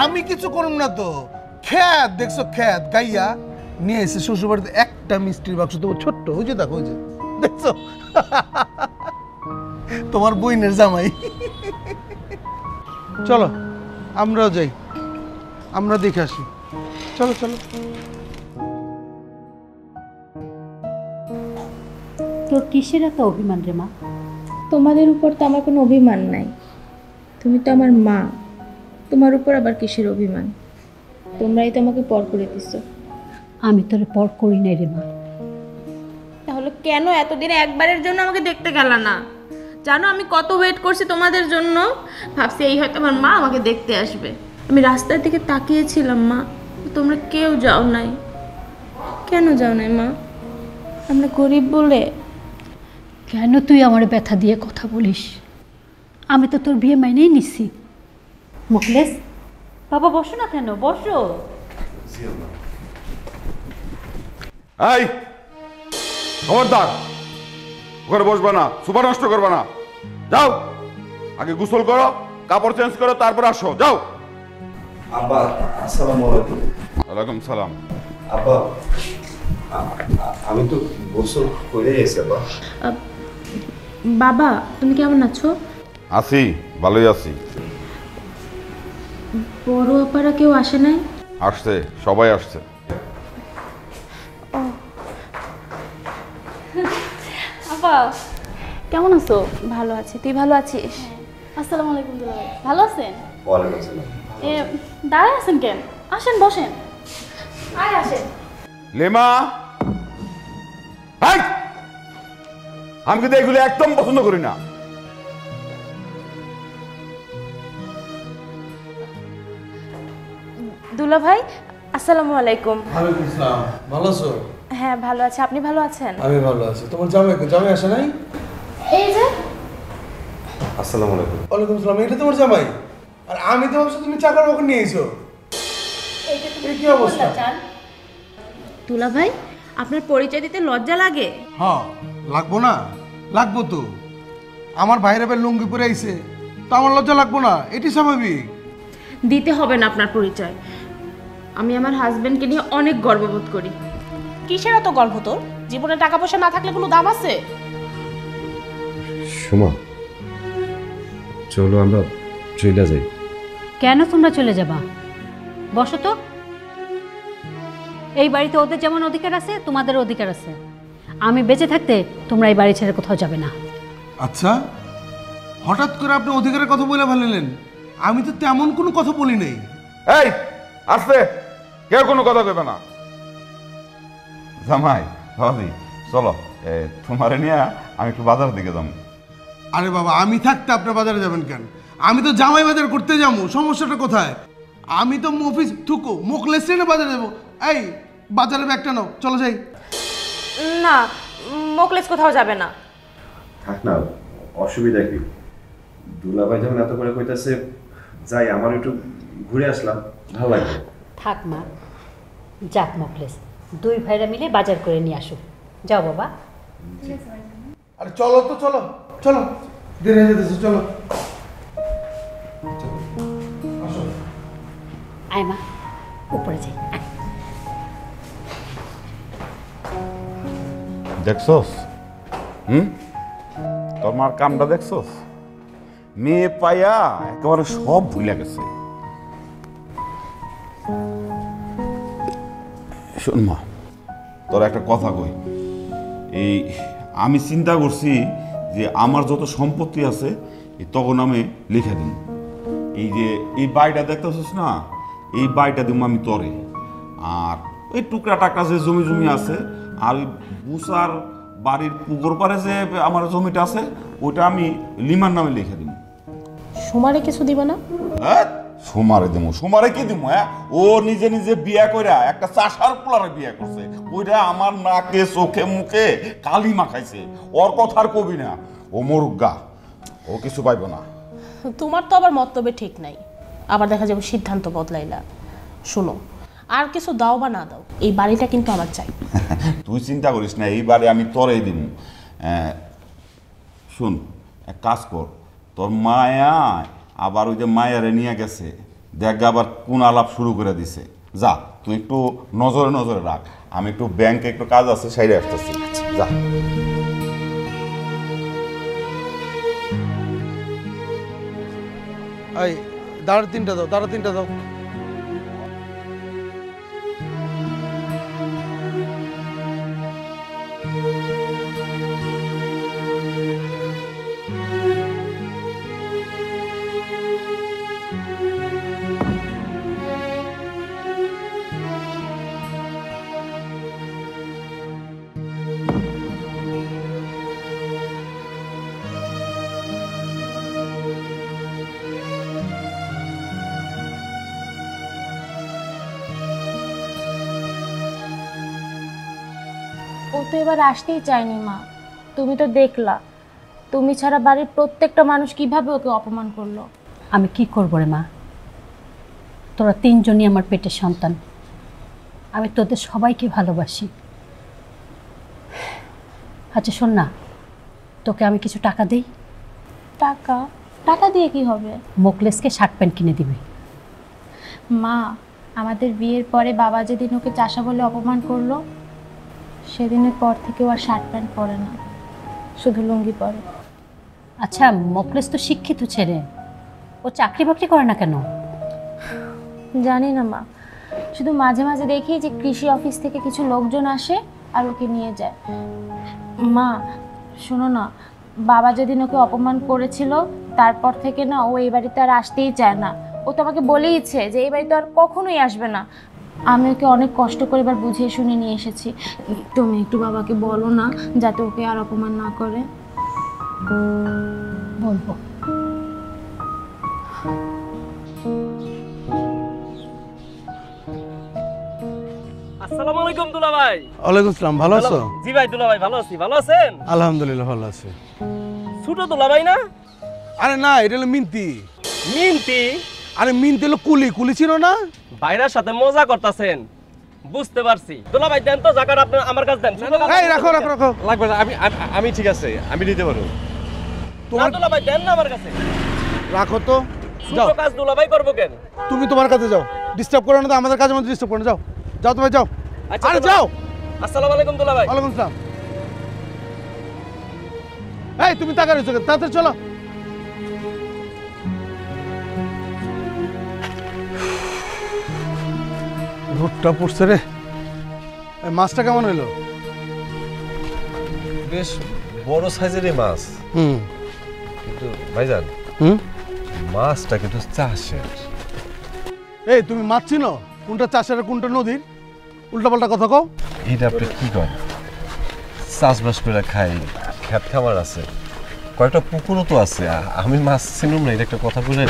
আমি কিছু করুম না তো। খ্যাত দেখছো, খ্যাত গাইয়া নিয়ে এসে শ্বশুর বাড়িতে একটা মিষ্টির বাক্স, তো ছোট্ট, ওই যে দেখো, ওই যে দেখছো তোমার বইনের জামাই। চলো আমরাও যাই, আমরা দেখে আসি। চলো চলো। তোর কিসের এত অভিমান রে মা? তোমাদের উপর তো আমার কোনো অভিমান নাই, তুমি তো আমার মা, তোমার উপর আবার কিসের অভিমান? তোমরাই তো আমাকে পর করে দিছো। আমি তোরে পর করি নাই রে মা। তাহলে কেন এতদিনে একবারের জন্য আমাকে দেখতে গেল না? জানো আমি কত ওয়েট করছি তোমাদের জন্য, ভাবছি এই হয়তো আমার মা আমাকে দেখতে আসবে। আমি রাস্তার দিকে তাকিয়েছিলাম মা, তোমরা কেউ যাও নাই। কেন যাও নাই মা? আমরা গরিব বলে? কেন তুই আমার ব্যথা দিয়ে কথা বলিস? আমি তো তোর বিয়ে মাইনেই নিছি। মুখলেস বাবা বসো না কেন, বসো। এই খবরদার, ওখানে বসবা না, সুপার নষ্ট করবা না। যাও আগে গোসল করো, কাপড় চেঞ্জ করো, তারপর আসো। যাও। আব্বা আসসালামু আলাইকুম। ওয়ালাইকুম সালাম। আব্বা আমি তো গোসল করে এসে আব্বা। বাবা তুমি কেমন আছো? আছি, ভালোই আছি। বড় আপারা কেউ আসে নাই? আসছে, সবাই আসছে। আপা কেমন আছো? ভালো আছি, তুই ভালো আছিস? আসসালামু আলাইকুম দুলাভাই, ভালো আছেন? ওয়ালাইকুম আসসালাম। এ দাঁড়ায় আছেন কেন? আসেন বসেন। আয় আসেন। লেমা, হাই, আমি কিন্তু এগুলো একদম পছন্দ করি না। দুলা ভাই আসসালামু আলাইকুম। ওয়ালাইকুম আসসালাম। ভালো আছো? হ্যাঁ ভালো আছি, আপনি ভালো আছেন? আমি ভালো আছি। তোমার জামাই আসে নাই? এই যে আসসালামু আলাইকুম। ওয়ালাইকুম আসসালাম। এটা তোমার জামাই? আর আমি তো ভাবছি তুমি চাকর বাকর নিয়ে এসো। এই কি অবস্থা? দুলা ভাই আপনার পরিচয় দিতে লজ্জা লাগে? হ্যাঁ লাগবো না? লাগবো তো। আমার ভাইরা বের লুঙ্গি পরে আইছে, তো আমার লজ্জা লাগবো না? এটি স্বাভাবিক। দিতে হবে না আপনার পরিচয়। আমি আমার হাজবেন্ডকে নিয়ে অনেক গর্ববোধ করি। কিসের এত গর্ব তোর? জীবনে টাকা পয়সা না থাকলে কোনো দাম আছে? সুমা চলো আমরা চলে যাই। কেন তোমরা চলে যাবা? বসো তো। এই বাড়িতে ওদের যেমন অধিকার আছে তোমাদের অধিকার আছে। আমি বেঁচে থাকতে তোমরা এই বাড়ি ছেড়ে কোথাও যাবে না। আচ্ছা, হঠাৎ করে আপনি অধিকারের কথা বলে ফেললেন। আমি তো তেমন কোনো কথা বলি নাই। এই আসতে, কেউ কোনো কথা কইবে না। জামাই ভাবি চলো, তোমার নিয়ে আমি একটু বাজারের দিকে যাবো। আরে বাবা, আমি থাকতে আপনি বাজারে যাবেন কেন? আমি তো জামাই বাজার করতে যাবো, সমস্যাটা কোথায়? আমি তো অফিস থুকো মুখলেস ট্রেনে বাজারে যাবো। এই বাজারে ব্যাগটা নাও, চলো যাই। না, মোকলেস কোথাও যাবে না। থাক না, অসুবিধা কি? দুলাভাই যখন এত করে কইতাছে যাই, আমার একটু ঘুরে আসলাম, ভালো লাগবে। থাক মা, যাক মকলেস, দুই ভাইরা মিলে বাজার করে নিয়ে আসো। যাও বাবা। আরে চলো তো, চলো চলো, দেরি হয়ে যেতেছে, চলো। আয় মা, উপরে যাই। দেখছস? তোর মার কামটা দেখছস? মেয়ে পাইয়া একেবারে সব ভুলে গেছে। শোন মা, তোর একটা কথা কই, এই আমি চিন্তা করছি যে আমার যত সম্পত্তি আছে তখন আমি লিখে দিই। এই যে এই বাড়িটা দেখতেছিস না, এই বাড়িটা দিব আমি তরে, আর ওই টুকরা টাকা যে জমি জমি আছে, আর ওই বুসার বাড়ির পুকুর পারে যে আমার জমিটা আছে ওইটা আমি লিমার নামে লিখে দিব। সুমারে কিছু দিবে না? হ্যাঁ, সোমারে দেবো। সোমারে কি দিব? হ্যাঁ, ও নিজে নিজে বিয়া কইরা একটা চাষার পোলারে বিয়া করছে, ওইটা আমার নাকে চোখে মুখে কালি মাখাইছে। ওর কথা আর কবি না, ও মরুগা, ও কিছু পাইব না। তোমার তো আবার মতলবে ঠিক নাই, আবার দেখা যাবে সিদ্ধান্ত বদলাইলা। শুনো, আর কিছু দাও বা না দাও, এই বাড়িটা কিন্তু আমার চাই। তুই চিন্তা করিস না, এই বাড়ি আমি তরেই দিব। শুন, এক কাজ কর, তোর মায়া আবার ওই যে মায়ারে নিয়ে গেছে, দেখ আবার কোন আলাপ শুরু করে দিছে। যা, তুই একটু নজরে নজরে রাখ, আমি একটু ব্যাংকে একটু কাজ আছে, সাইডে আসতেছি। যা। এই দাঁড়া, তিনটা দাও, দাঁড়া, তিনটা দাও। ও তো এবার আসতেই চায়নি মা, তুমি তো দেখলা। তুমি ছাড়া বাড়ির প্রত্যেকটা মানুষ কিভাবে ওকে অপমান করলো। আমি কি করবো রে মা, তোরা তিনজনই আমার পেটের সন্তান, আমি তোদের সবাইকে ভালোবাসি। আচ্ছা শোন না, তোকে আমি কিছু টাকা দিই। টাকা? টাকা দিয়ে কি হবে? মোকলেসকে শার্ট প্যান্ট কিনে দিবি। মা, আমাদের বিয়ের পরে বাবা যেদিন ওকে চাষা বলে অপমান করলো, সেদিনের পর থেকে ও আর শার্ট প্যান্ট পরে না, শুধু লুঙ্গি পরে। আচ্ছা, মোকলেস তো শিক্ষিত ছেলে, ও চাকরি বাকরি করে না কেন? জানি না মা, শুধু মাঝে মাঝে দেখি যে কৃষি অফিস থেকে কিছু লোকজন আসে আর ওকে নিয়ে যায়। মা শোনো না, বাবা যেদিন ওকে অপমান করেছিল তারপর থেকে না ও এই বাড়িতে আর আসতেই চায় না। ও তো আমাকে বলেইছে যে এই বাড়িতে আর কখনোই আসবে না। আমি ওকে অনেক কষ্ট করে এবার বুঝিয়ে শুনে নিয়ে এসেছি। তুমি একটু বাবাকে বলো না, যাতে ওকে আর অপমান না করে। বলবো। আসসালামু আলাইকুম দুলা ভাই। ওয়ালাইকুম আসসালাম, ভালো আছো? জি ভাই দুলা ভাই ভালো আছি, ভালো আছেন? আলহামদুলিল্লাহ ভালো আছি। ছোট দুলা ভাই না? আরে না, এটা হলো মিন্তি। মিন্তি? আরে মিন্তি হলো কুলি, কুলি ছিল না? ভাইরার সাথে মজা করতেছেন, বুঝতে পারছি। দুলা ভাই দেন তো জাকাত, আপনি আমার কাছে দেন। এই রাখো রাখো রাখো। লাগবে না, আমি ঠিক আছে, আমি নিতে পারবো। তোমার দুলা ভাই দেন না আমার কাছে। রাখো তো, যাও। ছোট কাজ দুলা ভাই করবো কেন? তুমি তোমার কাছে যাও, ডিস্টার্ব করো না তো, আমাদের কাজের মধ্যে ডিস্টার্ব করো না। যাও যাও, তুমি যাও। আচ্ছা আরে দুলা যাও। ভাই। আসসালামু আলাইকুম দুলা ভাই। ওয়ালাইকুম আসসালাম। এই তুমি টাকা রয়েছো, তাড়াতাড়ি চলো। রোদটা পড়ছে রে। এই মাছটা কেমন হইলো? বেশ বড় সাইজের মাছ, কিন্তু ভাইজান মাছটা কিন্তু চাষের। এই তুমি মাছ চিনো? কোনটা চাষের কোনটা নদীর? উল্টাপাল্টা কথা কও। এটা আপনি কি করেন? চাষবাস করে খাই, খেত খামার আছে, কয়েকটা পুকুরও তো আছে, আমি মাছ চিনুম না, এটা একটা কথা বলেন।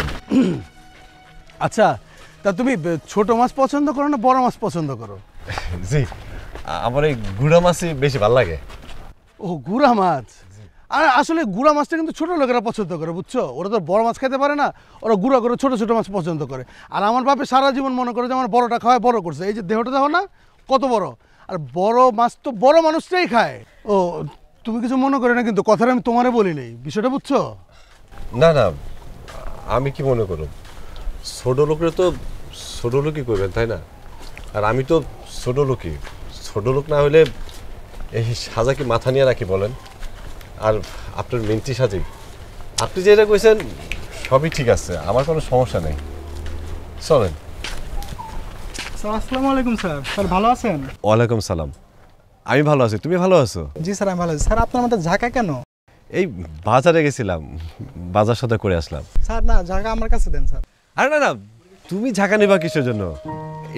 আচ্ছা, তা তুমি ছোট মাছ পছন্দ করো না বড় মাছ পছন্দ করো? জি, আমার এই গুড়া মাছই বেশি ভালো লাগে। ও গুড়া মাছ? আর আসলে গুড়া মাছটা কিন্তু ছোট লোকেরা পছন্দ করে, বুঝছো? ওরা তো বড় মাছ খেতে পারে না, ওরা গুঁড়া করে ছোট ছোট মাছ পছন্দ করে। আর আমার বাপে সারা জীবন মনে করে যে আমার বড়টা খাওয়ায় বড় করছে। এই যে দেহটা দেখো না কত বড়, আর বড় মাছ তো বড় মানুষটাই খায়। ও তুমি কিছু মনে করে না কিন্তু, কথাটা আমি তোমারে বলি নাই, বিষয়টা বুঝছো? না না, আমি কি মনে করব, ছোট লোকের তো ছোট লোকই করবেন, তাই না? আর আমি তো ছোট লোকই, ছোট লোক না হলে এই সাজা কি মাথা নিয়ে রাখি বলেন? আর আপনার মেন্টি সাজি, আপনি যেটা কইছেন সবই ঠিক আছে, আমার কোনো সমস্যা নেই, চলেন। স্যার আসসালামু আলাইকুম স্যার। স্যার ভালো আছেন? ওয়ালাইকুম সালাম, আমি ভালো আছি, তুমি ভালো আছো? জি স্যার আমি ভালো আছি। স্যার আপনার মধ্যে ঝাঁকা কেন? এই বাজারে গেছিলাম, বাজার সদা করে আসলাম। স্যার না, ঝাঁকা আমার কাছে দেন স্যার। আরে না না, তুমি ঝাঁকা নেবা কিসের জন্য?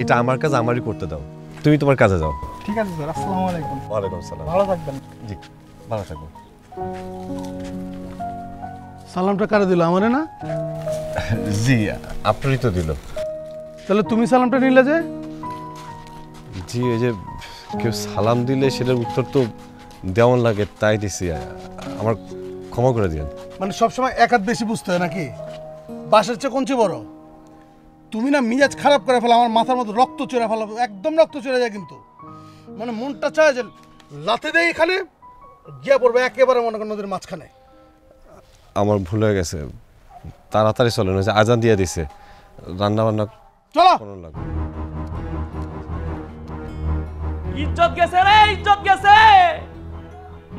এটা আমার কাজ আমারই করতে দাও, তুমি তোমার কাজে যাও। ঠিক আছে স্যার, আসসালামু আলাইকুম। ওয়ালাইকুম সালাম। ভালো থাকবেন। জি, ভালো থাকবো। সালামটা কারে দিল, আমারে না? জি, আপনারই তো দিল। তাহলে তুমি সালামটা নিলে যে? জি, এই যে কেউ সালাম দিলে সেটার উত্তর তো দেওয়ান লাগে, তাই দিছি, আমার ক্ষমা করে দিন। মানে সবসময় এক হাত বেশি বুঝতে হয় নাকি? বাসার চেয়ে কোন চেয়ে বড়? তুমি না মিজাজ খারাপ করে ফেলো, আমার মাথার মধ্যে রক্ত চড়ে ফেলো, একদম রক্ত চড়ে যায় কিন্তু। মানে মনটা চায় যে লাতে দেয় এখানে গিয়া পড়বে একেবারে মনে করেন নদীর মাঝখানে। আমার ভুল হয়ে গেছে, তাড়াতাড়ি চলেন, ওই যে আজান দিয়ে দিছে, রান্না বান্না চলো। লাগবে। ইজ্জত গেছে রে, ইজ্জত গেছে,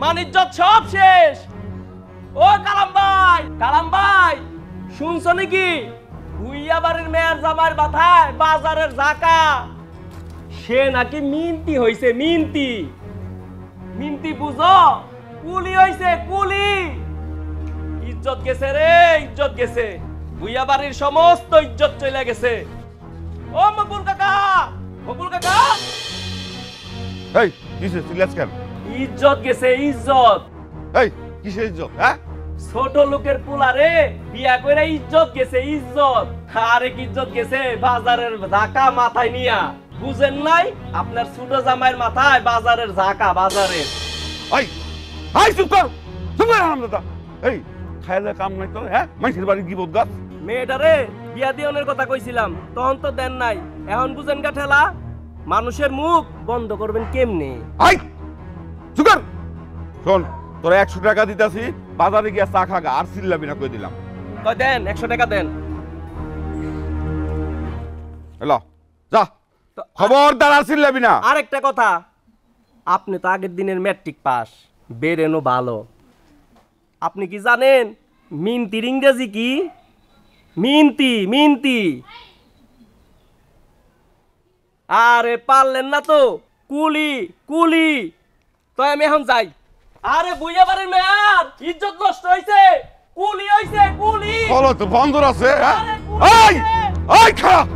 মান ইজ্জত সব শেষ। ও কালাম ভাই, কালাম ভাই, শুনছো নাকি? ভুইয়া বাড়ির মেয়ের জামার মাথায় বাজারের ঝাঁকা, সে নাকি মিনতি হইছে, মিনতি। মিনতি বুঝো? কুলি হইছে, কুলি। ইজ্জত গেছে রে, ইজ্জত গেছে, ভুইয়া বাড়ির সমস্ত ইজ্জত চলে গেছে। ও মকবুল কাকা, মকবুল কাকা, এই কিসের চিল্লাস কেন? ইজ্জত গেছে, ইজ্জত। এই কিসের ইজ্জত? হ্যাঁ, ছোট লোকের পোলারে বিয়া করে ইজ্জত গেছে, ইজ্জত। আরেক ইজ্জত গেছে বাজারের ঝাঁকা মাথায় নিয়া, বুঝেন নাই? আপনার ছোট জামাইয়ের মাথায় বাজারের ঝাঁকা, বাজারের। এই এই চুপ কর, চুপ কর হারামজাদা। এই খাইলে কাম নাই তোর? হ্যাঁ, মানুষের বাড়ি কি বোধ গাছ? মেয়েটারে বিয়া দিওনের কথা কইছিলাম, তখন তো দেন নাই। এখন বুঝেন গা ঠেলা, মানুষের মুখ বন্ধ করবেন কেমনে? এই চুপ কর। শোন, তোরা 100 টাকা দিতাছি, বাজারে গিয়া চা খাগা, আর চিল্লাবি না, কই দিলাম। কয় দেন, 100 টাকা দেন। এলো যা, খবরদার আর চিল্লাবি না। আরেকটা কথা, আপনি তো আগের দিনের ম্যাট্রিক পাস, বেরেনও ভালো। আপনি কি জানেন মিনতির ইংরেজি কি? মিনতি, মিনতি। আরে পারলেন না তো? কুলি, কুলি। তো আমি এখন যাই। আরে বুইয়া বাড়ির মেয়ার ইজ্জত নষ্ট হইছে, কুলি হইছে, কুলি। বলো তো বন্দর আছে? হ্যাঁ, আরে কুলি এই হইছে। এই খারাপ।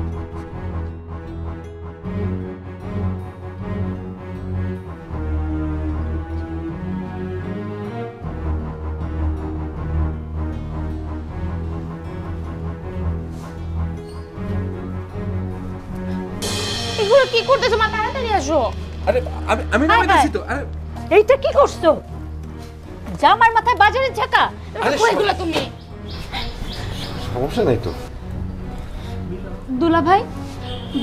এগুলো কি করতেছো? মা তাড়াতাড়ি আসো। আরে আমি নামে দিছি তো। আরে এইটা কি করছো? জামার মাথায় বাজারের ঝাঁকা? এগুলো তুমি সমস্যা নাই তো। দুলা ভাই,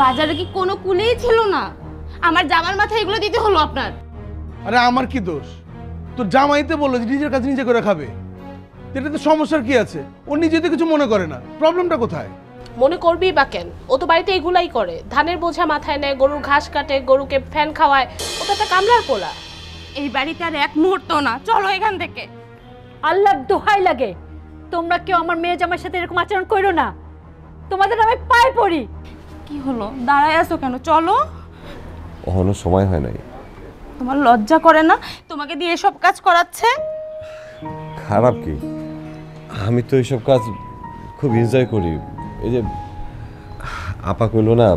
বাজারে কি কোনো কুলেই ছিল না? আমার জামার মাথায় এগুলো দিতে হলো আপনার? আরে আমার কি দোষ? তোর জামাইতে বললো যে নিজের কাছে নিজে করে খাবে, এটাতে সমস্যার কি আছে? ও নিজে তো কিছু মনে করে না, প্রবলেমটা কোথায়? মনে করবি বা কেন? ও তো বাড়িতে এগুলাই করে, ধানের বোঝা মাথায় নেয়, গরুর ঘাস কাটে, গরুকে ফ্যান খাওয়ায়। ও তো একটা কামলার পোলা। এই বাড়িতে আর এক মুহূর্ত না, চলো এখান থেকে। আল্লাহর দোহাই লাগে, তোমরা কেউ আমার মেয়ে জামাইয়ের সাথে এরকম আচরণ করো না, তোমাদের আমি পায়ে পড়ি। কি হলো, দাঁড়ায় আছো কেন? চলো। ওখানে সময় হয় নাই। তোমার লজ্জা করে না তোমাকে দিয়ে এসব কাজ করাচ্ছে? খারাপ কি? আমি তো এইসব কাজ খুব এনজয় করি। এই যে আপা কইলো না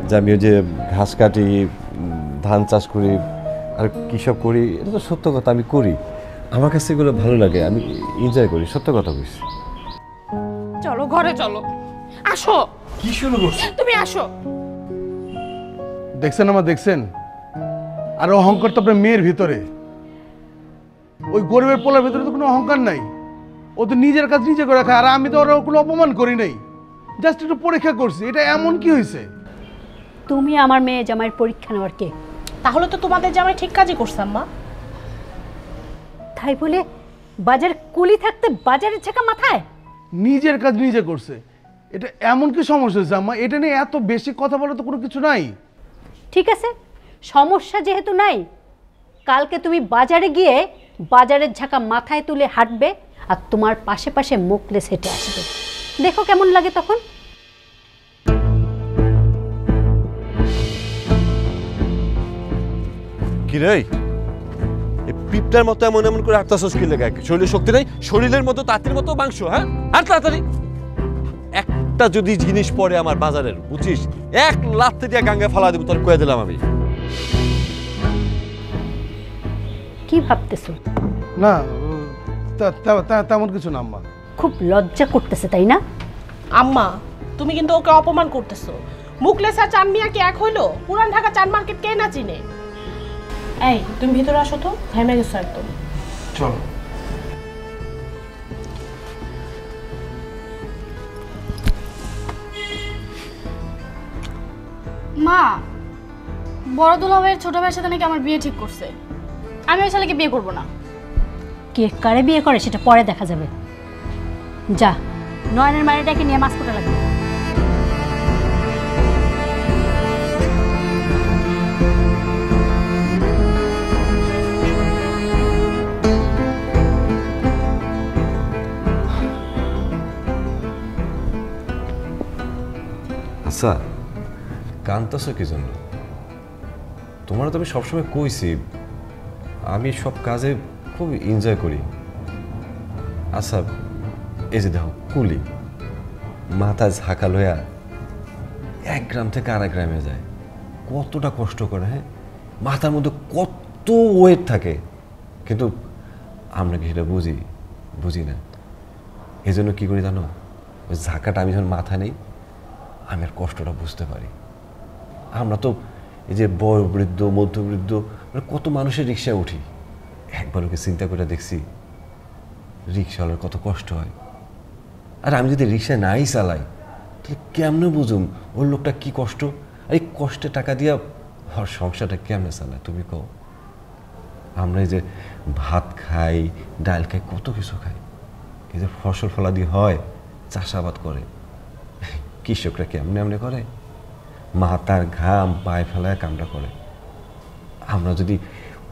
যে আমি ওই যে ঘাস কাটি, ধান চাষ করি আর কী সব করি, এটা তো সত্য কথা, আমি করি। আমার কাছে এগুলো ভালো লাগে, আমি এনজয় করি, সত্য কথা বলছি। চলো ঘরে চলো, আসো। কি শুরু করছো তুমি? আসো। দেখছেন আমার, দেখছেন? আর অহংকার তো আপনার মেয়ের ভিতরে। ওই গরিবের পোলার ভেতরে তো কোনো অহংকার নাই। ও তো নিজের কাজ নিজে করে খায়, আর আমি তো ওর কোনো অপমান করি নাই, জাস্ট একটু পরীক্ষা করছি। এটা এমন কি হয়েছে? তুমি আমার মেয়ে জামাইয়ের পরীক্ষা নেওয়ার কে? তাহলে তো তোমাদের জামাই ঠিক কাজই করছে আম্মা। তাই বলে বাজার কুলি থাকতে বাজারের ছেঁকা মাথায়? নিজের কাজ নিজে করছে, এটা এমন কি সমস্যা হয়েছে আম্মা? এটা নিয়ে এত বেশি কথা বলে তো কোনো কিছু নাই। ঠিক আছে, সমস্যা যেহেতু নাই, কালকে তুমি বাজারে গিয়ে বাজারের ঝাঁকা মাথায় তুলে হাঁটবে আর তোমার পাশে পাশে মুখলেস হেঁটে আসবে। দেখো কেমন লাগে তখন। কি রে, এই পিপটার মতো এমন এমন করে আটটাশোস কি লেগে? শরীরের শক্তি নেই? শরীরের মতো তাঁতির মতো মাংস, হ্যাঁ? আর তাড়াতাড়ি একটা যদি জিনিস পড়ে আমার বাজারের, বুঝিস, এক লাথি দিয়ে গাঙ্গে ফালা দেবো, তোর কয়ে দিলাম আমি। কি ভাবতেছো? না, তেমন কিছু না আম্মা। খুব লজ্জা করতেছে তাই না? আম্মা, তুমি কিন্তু ওকে অপমান করতেছো। মুখলেস আর চান মিয়া কি এক হইলো? পুরান ঢাকা চান মার্কেট কে না চিনে? এই তুমি ভিতরে আসো তো, ঘেমে গেছো একদম। চলো। মা, বড় দুলাভাইয়ের ছোট ভাইয়ের সাথে নাকি আমার বিয়ে ঠিক করছে। আমি ওই ছেলেকে বিয়ে করবো না। কে কারে বিয়ে করে সেটা পরে দেখা যাবে। যা, নয়নের মায়েরটাকে নিয়ে মাছ কোটা লাগবে। আচ্ছা, কানতাছো কি জন্য? তোমার তো আমি সবসময় কইছি আমি সব কাজে খুব এনজয় করি। আচ্ছা, এই যে দেখো কুলি মাথায় ঝাঁকা লইয়া এক গ্রাম থেকে আরেক গ্রামে যায়, কতটা কষ্ট করে, হ্যাঁ? মাথার মধ্যে কত ওয়েট থাকে, কিন্তু আমরা কি সেটা বুঝি না। এই জন্য কী করি জানো? ওই ঝাঁকাটা আমি যখন মাথায় নেই, আমি আর কষ্টটা বুঝতে পারি। আমরা তো এই যে বয়োবৃদ্ধ, মধ্যবৃদ্ধ, মানে কত মানুষের রিক্সায় উঠি, একবার ওকে চিন্তা করে দেখছি রিক্সাওয়ালার কত কষ্ট হয়। আর আমি যদি রিক্সায় নাই চালাই, তাহলে কেমনে বুঝুম ওর লোকটা কি কষ্ট, আর এই কষ্টে টাকা দিয়া ওর সংসারটা কেমনে চালায় তুমি কও? আমরা এই যে ভাত খাই, ডাল খাই, কত কিছু খাই, এই যে ফসল ফলাদি হয়, চাষাবাদ করে, কৃষকরা কেমনে করে, মাথার ঘাম পায়ে ফেলায় কামটা করে। আমরা যদি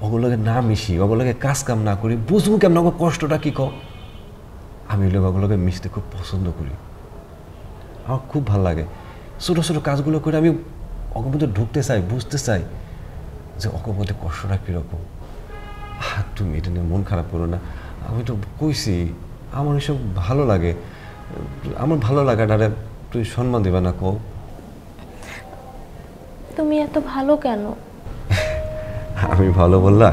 ওগুলোকে না মিশি, ওগুলোকে কাজ কাম না করি, বুঝবো কেমন ওগুলো কষ্টটা কী কও? আমি ওগুলোকে মিশতে খুব পছন্দ করি, আমার খুব ভালো লাগে। ছোটো ছোটো কাজগুলো করে আমি ওর মধ্যে ঢুকতে চাই, বুঝতে চাই যে ওর মধ্যে কষ্টটা কীরকম। তুমি এটা নিয়ে মন খারাপ করো না, আমি তো কইছি আমার এসব ভালো লাগে। আমার ভালো লাগাটারে তুই সম্মান দিবা না কও? তুমি এত ভালো কেন? আমি ভালো বললা?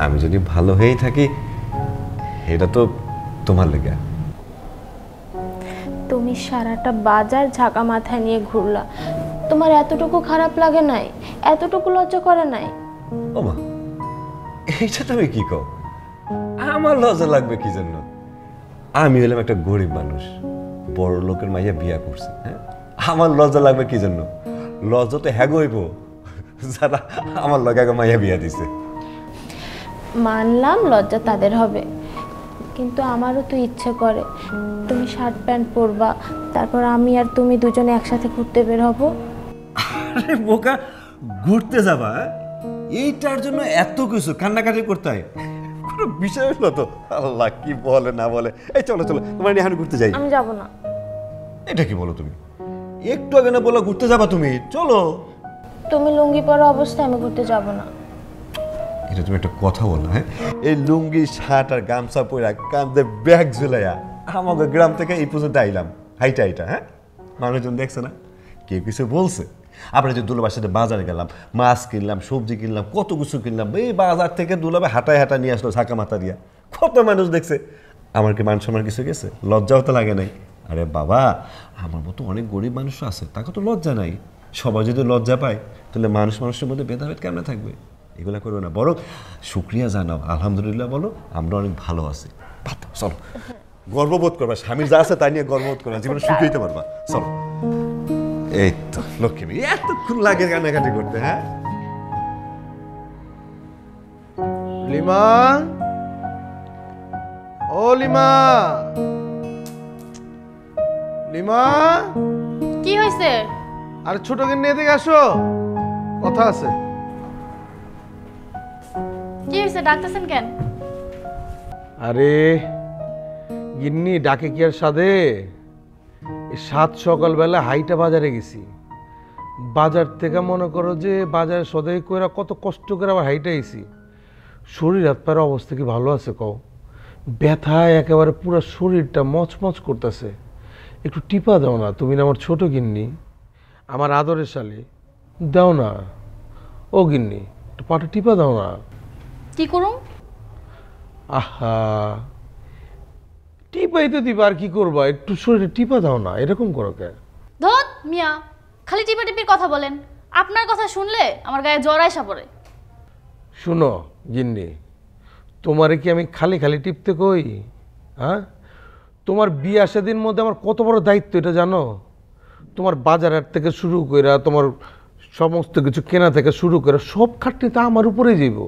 আমি যদি ভালো হয়েই থাকি এটা তো তোমার লেগে। তুমি সারাটা বাজার ঝাঁকা মাথায় নিয়ে ঘুরলা, তোমার এতটুকু খারাপ লাগে নাই? এতটুকু লজ্জা করে নাই? ও মা, এইটা তুমি কি কও? আমার লজ্জা লাগবে কি জন্য? আমি হলাম একটা গরিব মানুষ, বড় লোকের মাইয়া বিয়া করছে, হ্যাঁ? আমার লজ্জা লাগবে কি জন্য? লজ্জা তো হ্যাঁ গইব যারা আমার লগে আগে মাইয়া বিয়া দিছে। মানলাম লজ্জা তাদের হবে, কিন্তু আমারও তো ইচ্ছে করে তুমি শার্ট প্যান্ট পরবা, তারপর আমি আর তুমি দুজনে একসাথে ঘুরতে বের হব। আরে বোকা, ঘুরতে যাবা? এইটার জন্য এত কিছু কান্নাকাটি করতে হয়? কোনো বিষয় হলো তো? আল্লাহ, কি বলে না বলে। এই চলো তোমার নিয়ে ঘুরতে যাই। আমি যাব না। এটা কি বলো তুমি? একটু আগে না বলো ঘুরতে যাবা তুমি, চলো। তুমি লুঙ্গি পরা অবস্থায় আমি ঘুরতে যাব না। এটা তুমি একটা কথা বলো, হ্যাঁ? এই লুঙ্গি, শার্ট আর গামছা পরা, কাঁধে ব্যাগ ঝুলাইয়া আমাকে গ্রাম থেকে এই পর্যন্ত আইলাম হাইটা, হ্যাঁ? মানুষজন দেখছে না, কেউ কিছু বলছে? আমরা যে দুলাভাইয়ের সাথে বাজারে গেলাম, মাছ কিনলাম, সবজি কিনলাম, কত কিছু কিনলাম, এই বাজার থেকে দুলাভাই হাঁটায় নিয়ে আসলো ঝাঁকা মাথা দিয়া, কত মানুষ দেখছে। আমার কি মান সম্মান কিছু গেছে? লজ্জাও তো লাগে নাই। আরে বাবা, আমার মতো অনেক গরিব মানুষ আছে, তাকে তো লজ্জা নাই। সবাই যদি লজ্জা পায় তাহলে মানুষের মধ্যে ভেদাভেদ কেমনে থাকবে? এগুলো করো না, বরং শুক্রিয়া জানাও, আলহামদুলিল্লাহ বলো, আমরা অনেক ভালো আছি। চলো, গর্ববোধ করবা, স্বামীর যা আছে তাই নিয়ে গর্ববোধ করবা, জীবনে সুখী হইতে পারবা। চলো। এই তো লক্ষ্মী, এতক্ষণ লাগে কান্নাকাটি করতে। হ্যাঁ লিমা, ও লিমা, লিমা, কি হয়েছে? আরে ছোট গিন্নি এদিকে আসো, কথা আছে। কি হয়েছে, ডাকতেছেন কেন? আরে গিন্নি ডাকে কি আর সাধে? এই সাত সকালবেলা হাইটা বাজারে গেছি, বাজার থেকে মনে করো যে বাজারে সদাই কইরা কত কষ্ট করে আবার হাইটা আইছি। শরীর হাত পায়ের অবস্থা কি ভালো আছে কও? ব্যথায় একেবারে পুরো শরীরটা মচমচ করতেছে। একটু টিপা দাও না, তুমি না আমার ছোট গিন্নি, আমার আদরের শালী, দাও না। ও গিন্নি, একটু পাটা টিপা দাও না। কি করুম? আহা, টিপাই তো দিবা, আর কি করবা? একটু শরীরে টিপা দাও না, এরকম করো কে? ধত মিয়া, খালি টিপাটিপির কথা বলেন। আপনার কথা শুনলে আমার গায়ে জ্বর আইসা পড়ে। শুনো গিন্নি, তোমারে কি আমি খালি খালি টিপতে কই? হ্যাঁ, তোমার বিয়ে সেদিন মধ্যে আমার কত বড় দায়িত্ব এটা জানো? তোমার বাজারের থেকে শুরু করে তোমার সমস্ত কিছু কেনা থেকে শুরু করে সব খাটনি তো আমার উপরেই যাইব,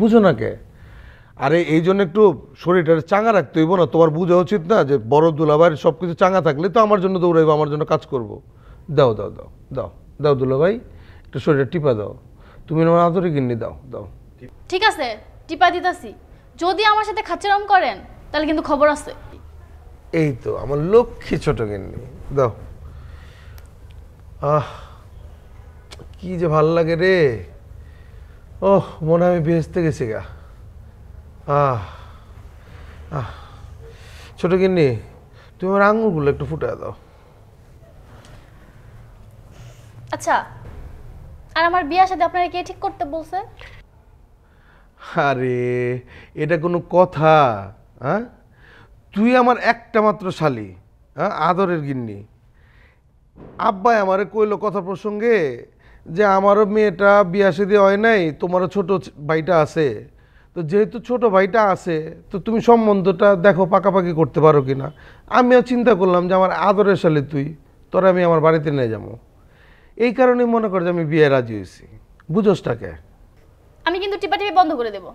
বুঝো না কে? আরে এই জন্য একটু শরীরটা চাঙ্গা রাখতে হইব না? তোমার বোঝা উচিত না যে বড় দুলাভাইয়ের সব কিছু চাঙ্গা থাকলে তো আমার জন্য দৌড়াইবো, আমার জন্য কাজ করব। দাও দাও দাও দাও দাও দুলাভাই, একটু শরীরটা টিপা দাও। তুমি আমার আদরে গিন্নি, দাও দাও। ঠিক আছে, টিপা দিতাছি। যদি আমার সাথে খাচ্চারাম করেন তাহলে কিন্তু খবর আছে। এই তো আমার লক্ষ্মী ছোট গিন্নি, দাও। আহ, কি যে ভাল লাগে রে। ওহ, মনে হয় আমি বেহেস্তে গেছি গা। আহ আহ, ছোট গিন্নি, তুমি আমার আঙুরগুলো একটু ফুটে দাও। আচ্ছা, আর আমার বিয়ার সাথে আপনারা কে ঠিক করতে বলছে? আরে এটা কোনো কথা? হ্যাঁ, তুই আমার একটা মাত্র শালি, হ্যাঁ, আদরের গিন্নি। আব্বাই আমারে কইলো কথা প্রসঙ্গে যে আমারও মেয়েটা বিয়া শাদী হয় নাই, তোমারও ছোট ভাইটা আছে, তো যেহেতু ছোট ভাইটা আছে তো তুমি সম্বন্ধটা দেখো পাকাপাকি করতে পারো কিনা। আমিও চিন্তা করলাম যে আমার আদরের শালি তুই, তোরা আমি আমার বাড়িতে নিয়ে যাবো, এই কারণেই মনে কর যে আমি বিয়ে রাজি হয়েছি। বুঝোসটাকে? আমি কিন্তু টিপাটিপি বন্ধ করে দেব।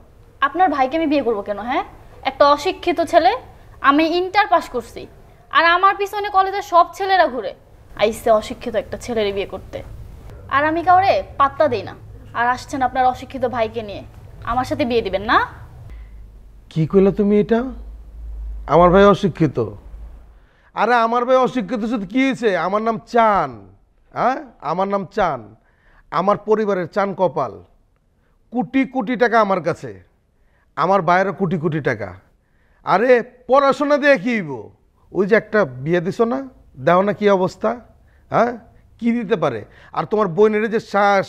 আপনার ভাইকে আমি বিয়ে করবো কেন? হ্যাঁ, একটা অশিক্ষিত ছেলে, আমি ইন্টার পাস করছি, আর আমার পিছনে কলেজের সব ছেলেরা ঘুরে, আইসে অশিক্ষিত একটা ছেলের বিয়ে করতে, আর আমি কাউরে পাত্তা দেই না। আর আসছেন আপনার অশিক্ষিত ভাইকে নিয়ে, আমার সাথে বিয়ে দিবেন না? কি কইলা তুমি এটা? আমার ভাই অশিক্ষিত? আরে আমার ভাই অশিক্ষিত শুধু কি হয়েছে? আমার নাম চান, হ্যাঁ, আমার নাম চান, আমার পরিবারের চান কপাল, কোটি কোটি টাকা আমার কাছে, আমার ভাইয়েরও কোটি কোটি টাকা। আরে পড়াশোনা দিয়ে কি হইব? ওই যে একটা বিয়ে দিছ না, দাও না কি অবস্থা, হ্যাঁ, কি দিতে পারে? আর তোমার বোনের যে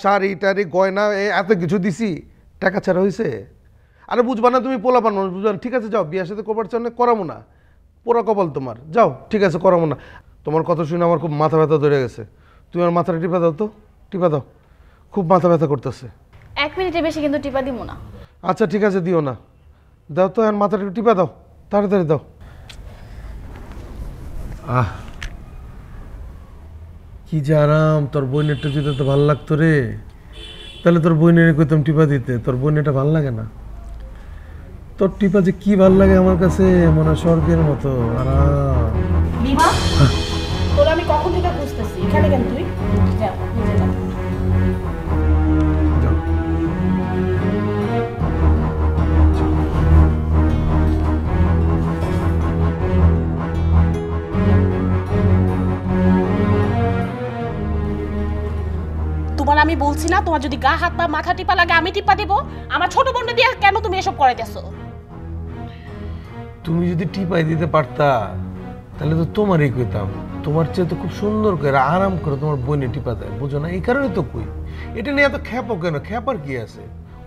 শাড়ি টাড়ি গয়না এত কিছু দিছি, টাকা ছাড়া হয়েছে? আরে বুঝবা না তুমি, পোলাপান মানুষ, বুঝবা না? ঠিক আছে যাও, বিয়ের সাথে করবার চাও না, করাবো না, পোড়া কপাল তোমার, যাও, ঠিক আছে করাবো না। তোমার কথা শুনে আমার খুব মাথা ব্যথা ধরে গেছে, তুমি আমার মাথাটা টিপা দাও তো, টিপা দাও, খুব মাথা ব্যথা করতেছে। 1 মিনিটের বেশি কিন্তু টিপা দিব না। আচ্ছা ঠিক আছে, দিও না, দাও তো, আর মাথাটা একটু টিপা দাও, তাড়াতাড়ি দাও। আহ, কি যে আরাম। তোর বইনেরটা যদি তো ভালো লাগতো রে, তাহলে তোর বইনের কইতাম টিপা দিতে। তোর বইনেরটা ভালো লাগে না? তোর টিপা যে কি ভালো লাগে আমার কাছে, মনে হয় স্বর্গের মতো আরাম। লিমা, তোরা আমি কখন থেকে বুঝতেছি, এখানে কেন তুই? যা, নিচে যা। তোমার আমি বলছি না, তোমার যদি গা হাত পা মাথা টিপা লাগে আমি টিপা দেব? আমার ছোট বোনটা দিয়ে কেন তুমি এসব করাইতেছো? তুমি যদি টিপাই দিতে পারতা তাহলে তো তোমারই কইতাম। তোমার চেয়ে তো খুব সুন্দর করে আরাম করে তোমার বইনে টিপা দেয়, বুঝো না? এই কারণে তো কই। এটা নিয়ে এত খ্যাপো কেন? খ্যাপার কি আছে?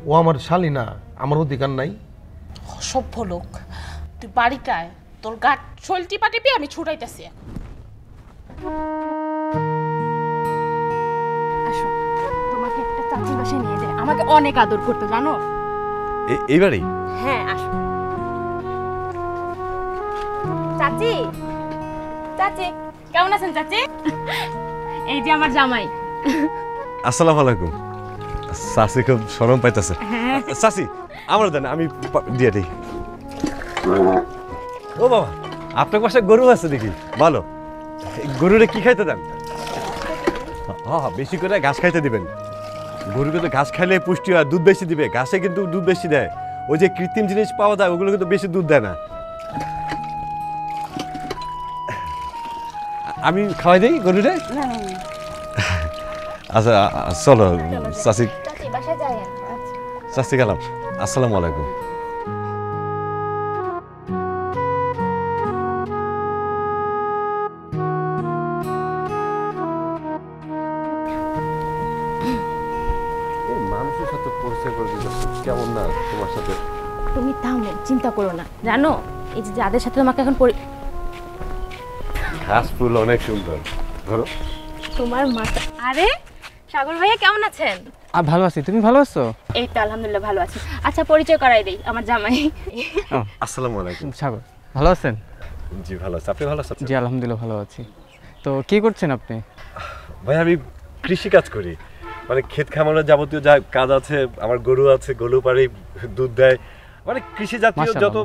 ও আমার শালী না, আমার অধিকার নাই? অসভ্য লোক। তুই বাড়িতে আয়, তোর গা শৈল টিপা টিপি আমি ছুটাইতেছি। আসো, তোমাকে একটা চাচির বাসায় নিয়ে যায়। আমাকে অনেক আদর করতো জানো। এইবারই হ্যাঁ আসো। চাচি, চাচি কেমন আছেন চাচি? এই যে আমার জামাই। আসসালামু আলাইকুম। চাচি খুব শরম পাইতেছে। চাচি আমার দেন, আমি দিয়ে দিই। ও বাবা, আপনার পাশে গরু আছে দেখি, ভালো। গরুরে কি খাইতে দেন? হ্যাঁ, বেশি করে ঘাস খাইতে দিবেন। গরু কিন্তু ঘাস খাইলে পুষ্টি হয়, দুধ বেশি দিবে। ঘাসে কিন্তু দুধ বেশি দেয়। ওই যে কৃত্রিম জিনিস পাওয়া যায় ওগুলো কিন্তু বেশি দুধ দেয় না। আমি খাওয়াই দিই গরুরে? আচ্ছা চলো চাচি, চাচি গেলাম। আসসালামু আলাইকুম। মানুষের সাথে পরিচয় করে দিতে কেমন না তোমার সাথে? তুমি থামো, চিন্তা করো না। জানো এই যে যাদের সাথে তোমাকে এখন ঘাস ফুল অনেক সুন্দর। ধরো তোমার মাথা। আরে সাগর ভাইয়া কেমন আছেন? ভালো আছি, তুমি ভালো আছো? এই তো আলহামদুলিল্লাহ ভালো আছি। আচ্ছা পরিচয় করাই দেই, আমার জামাই। আসসালামু আলাইকুম। সাগর ভালো আছেন? জি ভালো আছি, আপনি ভালো আছেন? জি আলহামদুলিল্লাহ ভালো আছি। তো কি করছেন আপনি? ভাই আমি কৃষি কাজ করি, মানে ক্ষেত খামারের যাবতীয় যা কাজ আছে। আমার গরু আছে, গরু পাড়ি, দুধ দেয়, মানে কৃষি জাতীয় যত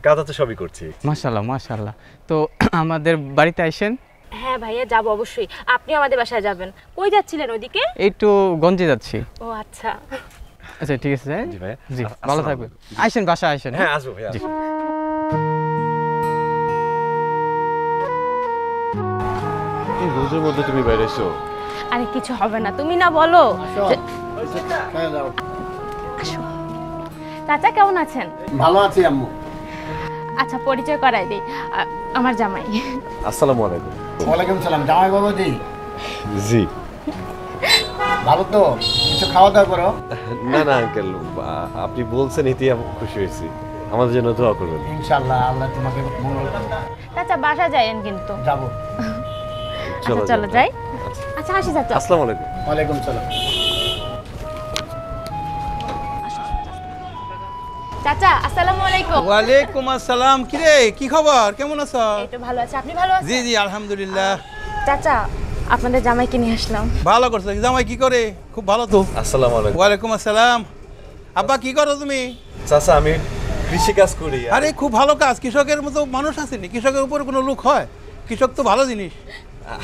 কাজ আছে সবই করছি। মাশাআল্লাহ মাশাআল্লাহ। তো আমাদের বাড়িতে আইসেন। হ্যাঁ ভাইয়া যাব অবশ্যই। আপনি আমাদের বাসায় যাবেন। কই যাচ্ছিলেন ওইদিকে? একটু গঞ্জে যাচ্ছি। ও আচ্ছা আচ্ছা ঠিক আছে। জি ভাইয়া, জি ভালো থাকবেন। আইসেন, বাসায় আইসেন। হ্যাঁ আসবো ভাইয়া। এই রোদের মধ্যে তুমি বাইরে এসো? আরে কিছু হবে না, তুমি না বলো। চাচা কেমন আছেন? ভালো আছি আম্মু। আচ্ছা পরিচয় করাই দিই, আমার জামাই। আসসালামু আলাইকুম। ওয়ালাইকুম সালাম। জামাই বাবাজি জি। ভালো তো? কিছু খাওয়া দাওয়া করো? না না আঙ্কেল, আপনি বলছেন এতেই আমি খুশি হয়েছি। আমাদের জন্য দোয়া করবেন। ইনশাআল্লাহ আল্লাহ তোমাকে মঙ্গল করবে। চাচা বাসা যাইয়েন কিন্তু। যাবো। আচ্ছা চলো যাই। আচ্ছা আসি চাচা। আসসালামু আলাইকুম। ওয়ালাইকুম সালাম। চাচা আসসালামু আলাইকুম। ওয়ালাইকুম আসসালাম। কি রে, কি খবর, কেমন আছো? এই তো ভালো আছি, আপনি ভালো আছেন? জি জি আলহামদুলিল্লাহ। চাচা আপনাদের জামাইকে নিয়ে আসলাম। ভালো করছো। জামাই কি করে? খুব ভালো তো। আসসালামু আলাইকুম। ওয়ালাইকুম আসসালাম। আব্বা কি করো তুমি? চাচা আমি কৃষি কাজ করি। আরে খুব ভালো কাজ। কৃষকের মতো মানুষ আসেনি, কৃষকের উপর কোনো লোক হয়? কৃষক তো ভালো জিনিস।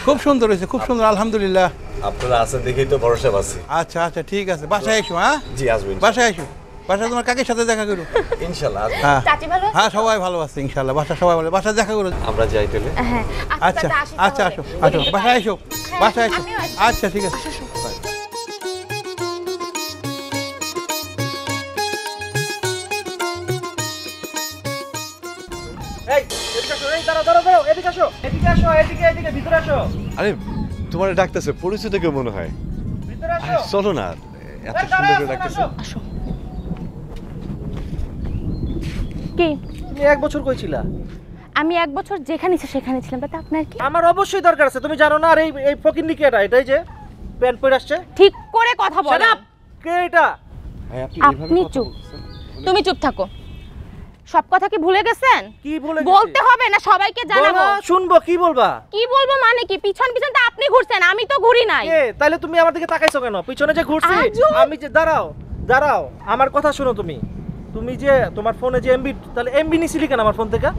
খুব সুন্দর হয়েছে, খুব সুন্দর আলহামদুলিল্লাহ। আপনারা আছেন দেখেই তো ভরসা পাচ্ছি। আচ্ছা আচ্ছা ঠিক আছে, বাসায় এসো। হ্যাঁ জি আসবেন। বাসায় এসো। বাসায় তোমার কাকের সাথে দেখা করো। ইনশাআল্লাহ। হ্যাঁ চাচি ভালো আছে? হ্যাঁ সবাই ভালো আছে ইনশাআল্লাহ। বাসায় সবাই ভালো, বাসায় দেখা করো। আমরা যাই তাহলে। হ্যাঁ আচ্ছা আচ্ছা আসো আসো, বাসায় এসো, বাসায় এসো। আচ্ছা ঠিক আছে। এই এদিকে আসো, এই দাঁড়াও দাঁড়াও দাঁড়াও, এদিকে আসো, এদিকে আসো, এদিকে এদিকে ভিতরে আসো, আরে তোমার ডাকতেছে, পরিচিত কেউ মনে হয়। ভিতরে আসো। চলো না, এত সুন্দর করে ডাকতেছে। আসো। কি তুমি 1 বছর কইছিলা? আমি 1 বছর যেখানে ইচ্ছে সেখানে ছিলাম, তাতে আপনার কি? আমার অবশ্যই দরকার আছে, তুমি জানো না? আর এই ফকিন্নি কে এটা? এটাই যে প্যান্ট পরে আসছে। ঠিক করে কথা বলো। Shut up! কে এটা? ভাই আপনি চুপ। তুমি চুপ থাকো। সব কথা কি ভুলে গেছেন? কি বলে বলতে হবে না, সবাইকে জানাবো। বলো, শুনবো। কি বলবা? কি বলবো মানে কি? পিছন পিছন তো আপনি ঘুরছেন, আমি তো ঘুরি নাই। কে? তাহলে তুমি আমার দিকে তাকাইছো কেন? পিছনে যে ঘুরছি আমি যে, দাঁড়াও দাঁড়াও, আমার কথা শোনো। তুমি যে তোমার ফোনে যে এমবি, তাহলে এমবি নিছিলি কেন আমার ফোন থেকে?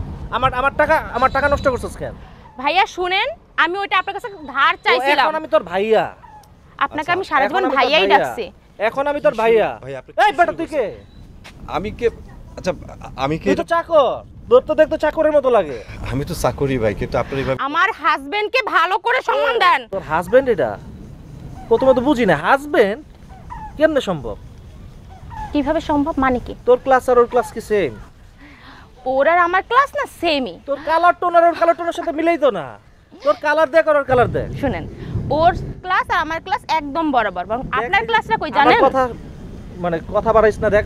আমার টাকা নষ্ট করছস কেন? ভাইয়া শুনেন, আমি ওইটা আপনার কাছে ধার চাইছিলাম। এখন আমি তোর ভাইয়া। আপনাকে আমি সারা জীবন ভাইয়াই ডাকছি। এখন আমি তোর ভাইয়া। এই বেটা তুই কে? আমি কে? আচ্ছা আমি কে? তুই তো চাকর। তোর তো দেখতে চাকরের মতো লাগে। আমি তো চাকরি ভাই, কিন্তু আপনার এইভাবে। আমার হাজবেন্ডকে ভালো করে সম্মান দেন। তোর হাজবেন্ড এটা? প্রথমে তো বুঝি না, হাজবেন্ড কেমনে সম্ভব? কিভাবে সম্ভব মানে কি? তোর ক্লাস আর ওর ক্লাস কি সেম? ওর আর আমার ক্লাস না সেমই। তোর কালার টোন আর ওর কালার টোনের সাথে মিলেই তো না। তোর কালার দেখ আর ওর কালার দেখ। শুনেন, ওর ক্লাস আর আমার ক্লাস একদম বরাবর। আপনার ক্লাসটা কই জানেন? কথা মানে কথা বাড়াইছ না। দেখ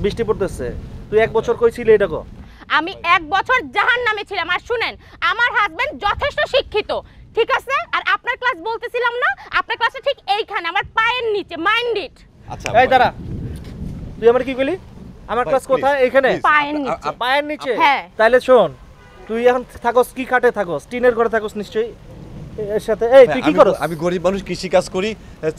বৃষ্টি পড়তেছে। তুই 1 বছর কইছিলি এটা গো? আমি 1 বছর জাহান্নামে ছিলাম। আর শুনেন, আমার হাজবেন্ড যথেষ্ট শিক্ষিত, ঠিক আছে? আর আপনার ক্লাস বলতেছিলাম না, আপনার ক্লাসটা ঠিক এইখানে আমার পায়ের নিচে। Mind it. আচ্ছা এই দাঁড়া, তুই আমার কি বলি? আমার ভাই, ক্লাস কোথায়? please, এখানে please. পায়ের নিচে। পায়ের নিচে? হ্যাঁ। তাইলে শোন, তুই এখন থাকস কি কাটে থাকস? টিনের ঘরে থাকস নিশ্চয়ই। এর সাথে এই তুই কি করস? আমি গরিব মানুষ, কৃষি কাজ করি,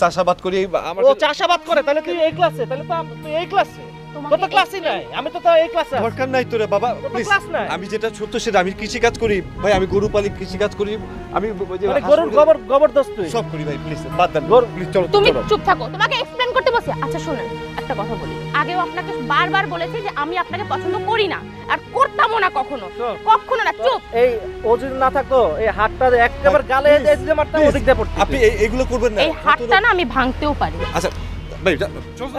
চাষাবাদ করি। আমার ও চাষাবাদ করে, তাহলে তুই এই ক্লাসে? তাহলে তো তুই এই ক্লাসে? তোর তো ক্লাসই নাই। আমি তো এই ক্লাসে। দরকার নাই তোরে বাবা, তোর তো প্লিজ। ক্লাস নাই। আমি যেটা সত্য সেটা, আমি কৃষি কাজ করি ভাই, আমি গরু পালি, কৃষি কাজ করি, আমি ওই যে মানে গরুর গোবর গোবর দোস তুই? সব করি ভাই, প্লিজ বাদ দেন, প্লিজ চলো তুমি চলো। চুপ থাকো, তোমাকে এক্সপ্লেন করতে বসে। আচ্ছা শুনেন, একটা কথা বলি। আগেও আপনাকে বারবার বলেছি যে আমি আপনাকে পছন্দ করি না, আর করতামও না কখনো। শোন। কখনো না। চুপ। এই ও যদি না থাকতো, এই হাতটা একেবারে গালে Please, দিয়ে মারতাম, please, ওদিক দিয়ে পড়তো। আপনি এইগুলো করবেন না। এই হাতটা না আমি ভাঙতেও পারি। আচ্ছা ভাই,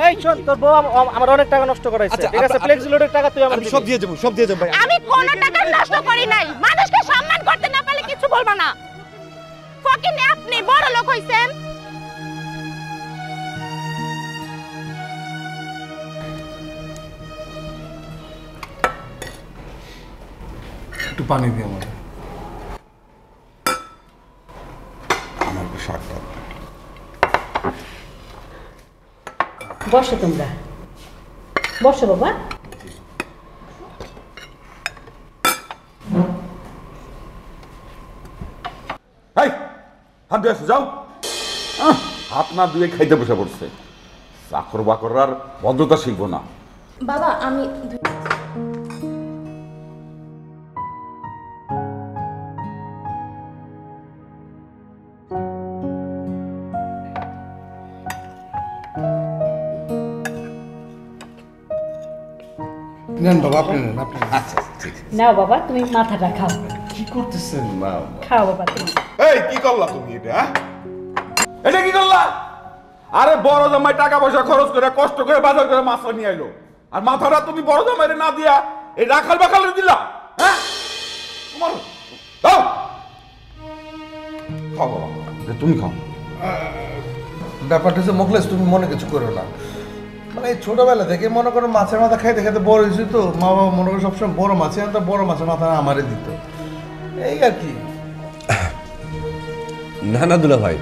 এই শোন, তোর বউ আমার অনেক টাকা নষ্ট করাইছে। আচ্ছা, ঠিক আছে, আপনি- ফ্লেক্স লোডের টাকা তুই আমার আমি সব দিয়ে যাবো, সব দিয়ে যাবো ভাই। আমি কোনো টাকা নষ্ট করি নাই। মানুষকে সম্মান করতে না পারলে কিছু বলবা না। ফকিনে আপনি বড় লোক হইছেন। একটু পানি দিয়ে আমার। আমার একটু শাক দাও। বসো তোমরা, বসো বাবা। এই হাত দিয়ে আসো, যাও। হাত না দিয়ে খাইতে বসে পড়ছে। চাকর বাকর আর ভদ্রতা শিখবো না। বাবা আমি নেন বাবা, আপনি নেন, আপনি নেন। আচ্ছা ঠিক আছে। নাও বাবা, তুমি মাথাটা খাও। কি করতেছেন মা? খাও বাবা তুমি। এই কি করলা তুমি এটা? হ্যাঁ? এটা কি করলা? আরে বড় জামাই টাকা পয়সা খরচ করে কষ্ট করে বাজার করে মাছ নিয়ে আইলো, আর মাথাটা তুমি বড় জামাইরে না দিয়া এই রাখাল বাখালে দিলা। হ্যাঁ তোমার দাও, খাও বাবা, তুমি খাও। ব্যাপারটা হচ্ছে মোখলেস, তুমি মনে কিছু করো না। মানে এই ছোটবেলা থেকে মনে করো মাছের মাথা খাইতে খাইতে বড় হয়েছি তো, মা বাবা মনে করো সবসময় বড় মাছে আনতো, বড় মাছের মাথা আমারে দিত, এই আর কি। না না দুলা ভাই,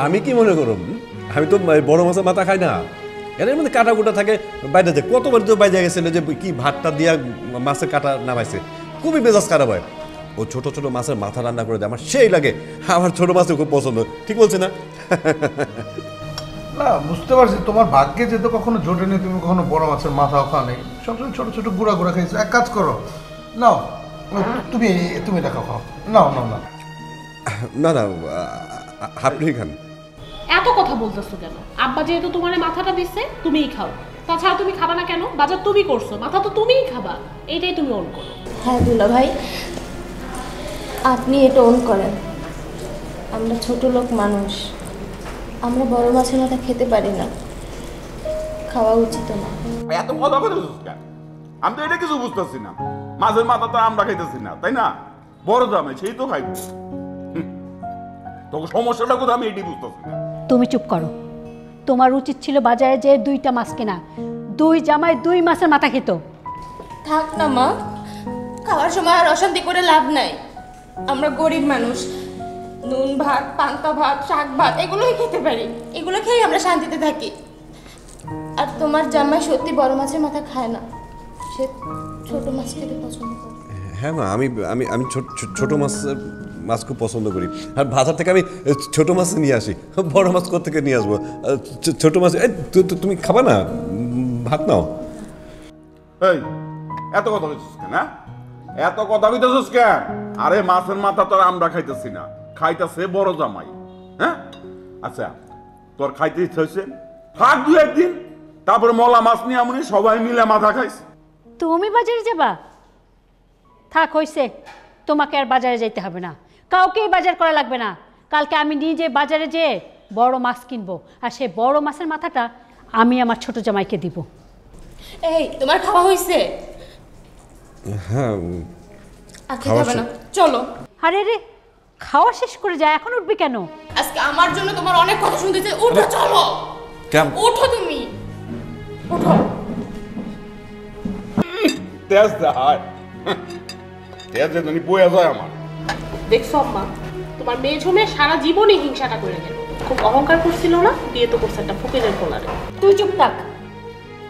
আমি কি মনে করব? আমি তো বড় মাছের মাথা খাই না। এর মধ্যে কাটা কুটা থাকে বাইরে, যে কতবার তো বাইরে গেছিল যে কি ভাতটা দিয়া মাছের কাটা নামাইছে, খুবই মেজাজ খারাপ হয়। ও ছোট ছোট মাছের মাথা রান্না করে দেয়, আমার সেই লাগে। আমার ছোট মাছও খুব পছন্দ, ঠিক বলছে না? না বুঝতে পারছি, তোমার ভাগ্যে যেহেতু কখনো জোটেনি, তুমি কখনো বড় মাছের মাথাও খাও নেই, সবসময় ছোট ছোট গুঁড়া গুঁড়া খাইছো। এক কাজ করো, নাও তুমি তুমি এটা খাও, খাও, নাও নাও না। না না, আপনি খান। এত কথা বলতেছো কেন? আব্বা যেহেতু তোমার মাথাটা দিচ্ছে, তুমিই খাও। তাছাড়া তুমি খাবা না কেন? বাজার তুমি করছো, মাথা তো তুমিই খাবা। এইটাই তুমি অন করো। হ্যাঁ দুলা ভাই, আপনি এটা অন করেন। আমরা ছোট লোক মানুষ, আমরা বড় মাছের মাথা খেতে পারি না, খাওয়া উচিত না। এত কথা বলছিস কেন? আমি তো এটা কিছু বুঝতেছি না। মাছের মাথা তো আমরা খাইতেছি না, তাই না? বড় জামাই সেই তো খাইব। তোকে সমস্যাটা কোথাও আমি এটি বুঝতেছি না। তুমি চুপ করো। তোমার উচিত ছিল বাজারে যে 2টা মাছ কেনা। 2 জামাই 2 মাছের মাথা খেত। থাক না মা, খাওয়ার সময় আর অশান্তি করে লাভ নাই। আমরা গরিব মানুষ, নুন ভাত, পান্তা ভাত, শাক ভাত এগুলোই খেতে পারি। এগুলো খেয়ে আমরা শান্তিতে থাকি। আর তোমার জামাই সত্যি বড় মাছের মাথা খায় না, সে ছোট মাছ খেতে পছন্দ করে। হ্যাঁ মা, আমি আমি আমি ছোট মাছ খুব পছন্দ করি। আর বাজার থেকে আমি ছোট মাছ নিয়ে আসি, বড় মাছ কোথা থেকে নিয়ে আসবো? ছোট মাছ। তুমি খাবা না? ভাত নাও। এই এত কথা বলছিস কেন? এত কথা বলতেছিস কেন? আরে মাছের মাথা তো আমরা খাইতেছি না, খাইতেছে বড় জামাই। হ্যাঁ আচ্ছা, তোর খাইতে ইচ্ছা হয়েছে, থাক 2 একদিন, তারপরে মলা মাছ নিয়ে আমি সবাই মিলে মাথা খাইছি। তুমি বাজারে যাবা? থাক হইছে, তোমাকে আর বাজারে যাইতে হবে না, কাউকেই বাজার করা লাগবে না। কালকে আমি নিজে বাজারে যেয়ে বড় মাছ কিনবো, আর সেই বড় মাছের মাথাটা আমি আমার ছোট জামাইকে দিব। এই তোমার খাওয়া হয়েছে? হ্যাঁ খাওয়া না, চলো। আরে রে, খাওয়া শেষ করে যায়, এখন উঠবি কেন? আজকে আমার জন্য তোমার অনেক কথা শুনতেছে। উঠো, চলো। কেমন? উঠো তুমি, উঠো। তেজ দেয়, তেজ যদি বয়ে যায় আমার। দেখছো আম্মা, তোমার মেয়ে ঝুমে সারা জীবনই হিংসাটা করে গেল। খুব অহংকার করছিল না, বিয়ে তো করছে একটা ফকিরের পোলারে। তুই চুপ থাক,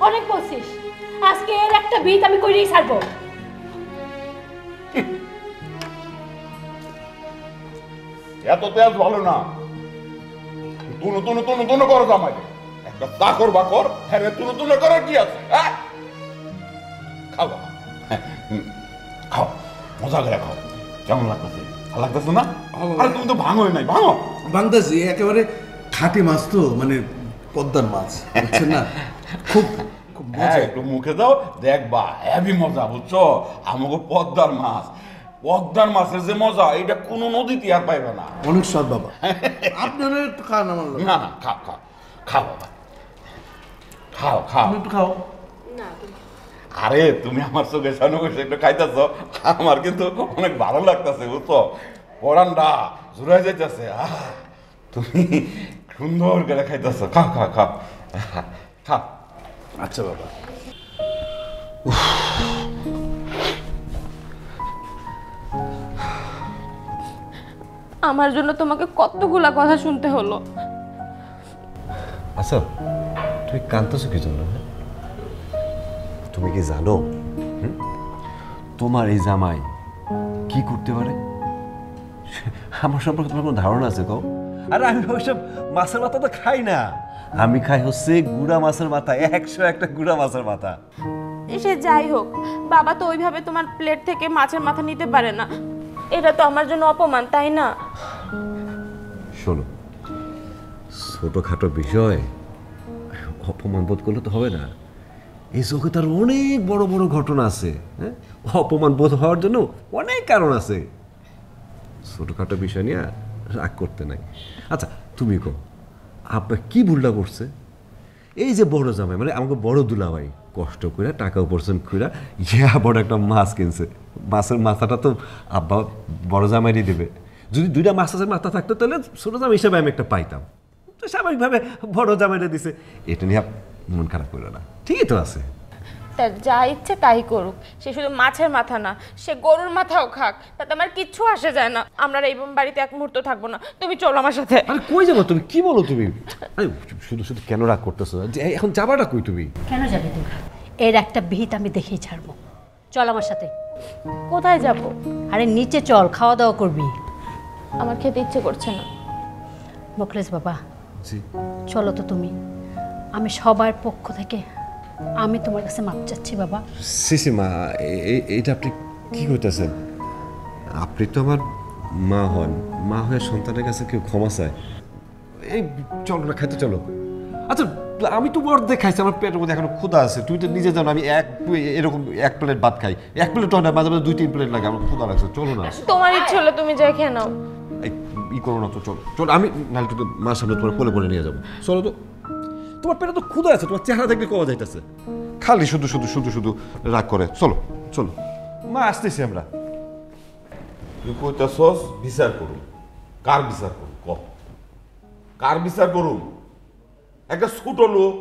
অনেক বলছিস। আজকে এর একটা বিট আমি কইরেই ছাড়বো। এত তেজ ভালো না, তুনো তুনো তুনো তুনো করো জামাই, একটা চাকর বাকর হ্যাঁ তুনো তুনো করার কি আছে? হ্যাঁ খাও বাবা, খাও মজা করে খাও। কেমন লাগতেছে? ভালো লাগতেছে না? আরে তুমি তো ভাঙোই নাই, ভাঙো। বাংলাদেশি একেবারে খাঁটি মাছ তো, মানে পদ্মার মাছ, বুঝছেন না? খুব খুব হ্যাঁ একটু মুখে দাও, দেখবা হেভি মজা, বুঝছো? আমাকে পদ্মার মাছ, পদ্মার মাছের যে মজা এটা কোনো নদীতে আর পাইবে না। অনেক স্বাদ বাবা। আপনারা একটু খান আমার লোক। না না খাও খাও খাও বাবা, খাও খাও একটু খাও। আরে তুমি আমার চোখে সামনে বসে একটু খাইতেছ, আমার কিন্তু অনেক ভালো লাগতেছে, বুঝছো? পরানটা জুড়াই যাইতেছে। তুমি সুন্দর করে খাইতেছ, খাও খাও খাও খাও। আচ্ছা বাবা। আমার জন্য তোমাকে কতগুলা কথা শুনতে হলো। আচ্ছা তুমি কাঁদতেছো কি জন্য? তুমি কি জানো তোমার এই জামাই কি করতে পারে? আমার সম্পর্কে তোমার কোনো ধারণা আছে কও? আরে আমি ওইসব মাছের মাথা তো খাই না, আমি খাই হচ্ছে গুড়া মাছের মাথা, 101টা গুড়া মাছের মাথা। সে যাই হোক, বাবা তো ওইভাবে তোমার প্লেট থেকে মাছের মাথা নিতে পারে না, এটা তো আমার জন্য অপমান, তাই না? শোনো, ছোটখাটো বিষয় অপমান বোধ করলে তো হবে না। এই জগতে তার অনেক বড় বড় ঘটনা আছে, হ্যাঁ? অপমান বোধ হওয়ার জন্য অনেক কারণ আছে। ছোটখাটো বিষয় নিয়ে রাগ করতে নাই। আচ্ছা তুমি কো, আব্বা কি ভুলটা করছে? এই যে বড় জামাই মানে আমাকে বড় দুলাভাই কষ্ট করে টাকা উপার্জন করে বড় একটা মাছ কিনছে, মাছের মাথাটা তো আব্বা বড় জামাইরই দেবে। যদি দুইটা মাছের মাথা থাকতো তাহলে ছোট জামাই হিসাবে আমি একটা পাইতাম, তো স্বাভাবিকভাবে বড় জামাইটা দিছে। এটা নিয়ে মন খারাপ করলো না, ঠিকই তো আছে। তার যা ইচ্ছে তাই করুক, সে শুধু মাছের মাথা না, সে গরুর মাথাও খাক, তাতে আমার কিচ্ছু আসে যায় না। আমরা এই বাড়িতে এক মুহূর্ত থাকবো না, তুমি চলো আমার সাথে। আরে কই যাবো তুমি? কি বলো তুমি? আরে শুধু শুধু কেন রাগ করতেছো? এখন যাবাটা কই তুমি? কেন যাবে তুমি? এর একটা বিহিত আমি দেখেই ছাড়বো। চল আমার সাথে। কোথায় যাব? আরে নিচে চল, খাওয়া দাওয়া করবি। আমার খেতে ইচ্ছে করছে না। মোখলেস বাবা, জি চলো তো তুমি। আমি সবার পক্ষ থেকে আমি তোমার কাছে মাপ চাচ্ছি বাবা। সিসি মা, এইটা আপনি কি করতেছেন? আপনি তো আমার মা হন, মা হয়ে সন্তানের কাছে কেউ ক্ষমা চায়? এই চলো না, খাইতে চলো। আচ্ছা আমি তো অর্ধেক খাইছি, আমার পেটের মধ্যে এখনো ক্ষুধা আছে। তুই তো নিজে জানো আমি এরকম এক প্লেট ভাত খাই, এক প্লেট হয় না, মাঝে মাঝে 2-3 প্লেট লাগে, আমার ক্ষুধা লাগছে। চলো না। তোমার ইচ্ছে হলে তুমি যাই খেয়ে নাও। ই করো না তো, চলো চলো। আমি নাহলে তো মার সামনে তোমার কোলে কোলে নিয়ে যাবো। চলো তো, তোমার পেটে তো ক্ষুধা আছে, তোমার চেহারা দেখলে কওয়া যাইতেছে, খালি শুধু শুধু শুধু শুধু রাগ করে। চলো চলো মা, আসতেছি আমরা। তুই কইতাছস বিচার করুন? কার বিচার করুন ক? কার বিচার করুন? একটা ছোট লোক,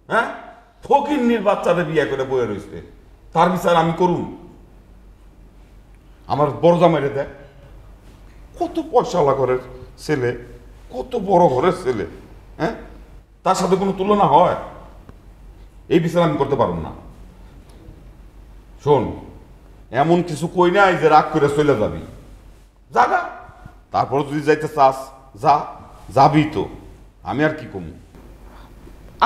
হ্যাঁ, ফকিন্নির বাচ্চাদের বিয়ে করে বয়ে রয়েছে, তার বিচার আমি করুন? আমার বড় জামাইরে দেখ, কত পয়সাওয়ালা ঘরের ছেলে, কত বড় ঘরের ছেলে, হ্যাঁ, তার সাথে কোনো তুলনা হয়? এই বিচার আমি করতে পারব না। শোন, এমন কিছু কই নাই যে রাগ করে চলে যাবি, যাগা। তারপর যদি যাইতে চাস যা, যাবি তো, আমি আর কি কমু।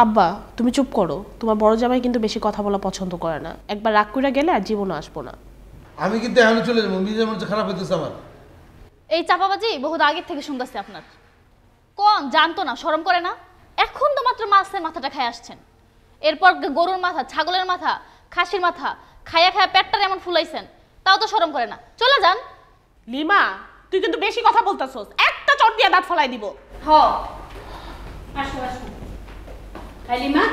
আব্বা তুমি চুপ করো, তোমার বড় জামাই কিন্তু বেশি কথা বলা পছন্দ করে না। একবার রাগ করে গেলে আর জীবনে আসবো না। আমি কিন্তু এখন চলে যাবো, নিজের মনে খারাপ হইতেছে আমার। এই চাপাবাজি বহুত আগের থেকে শুনতেছি আপনার। কোন জানতো না, শরম করে না? এখন তো মাত্র মাছের মাথাটা খাই আসছেন, এরপর গরুর মাথা, ছাগলের মাথা, খাসির মাথা খাইয়া খাইয়া পেটটা এমন ফুলাইছেন, তাও তো শরম করে না। চলে যান। লিমা তুই কিন্তু বেশি কথা বলতেছস, একটা চট দিয়ে দাঁত ফলাই দিব। হ, আসো আসো। লিমা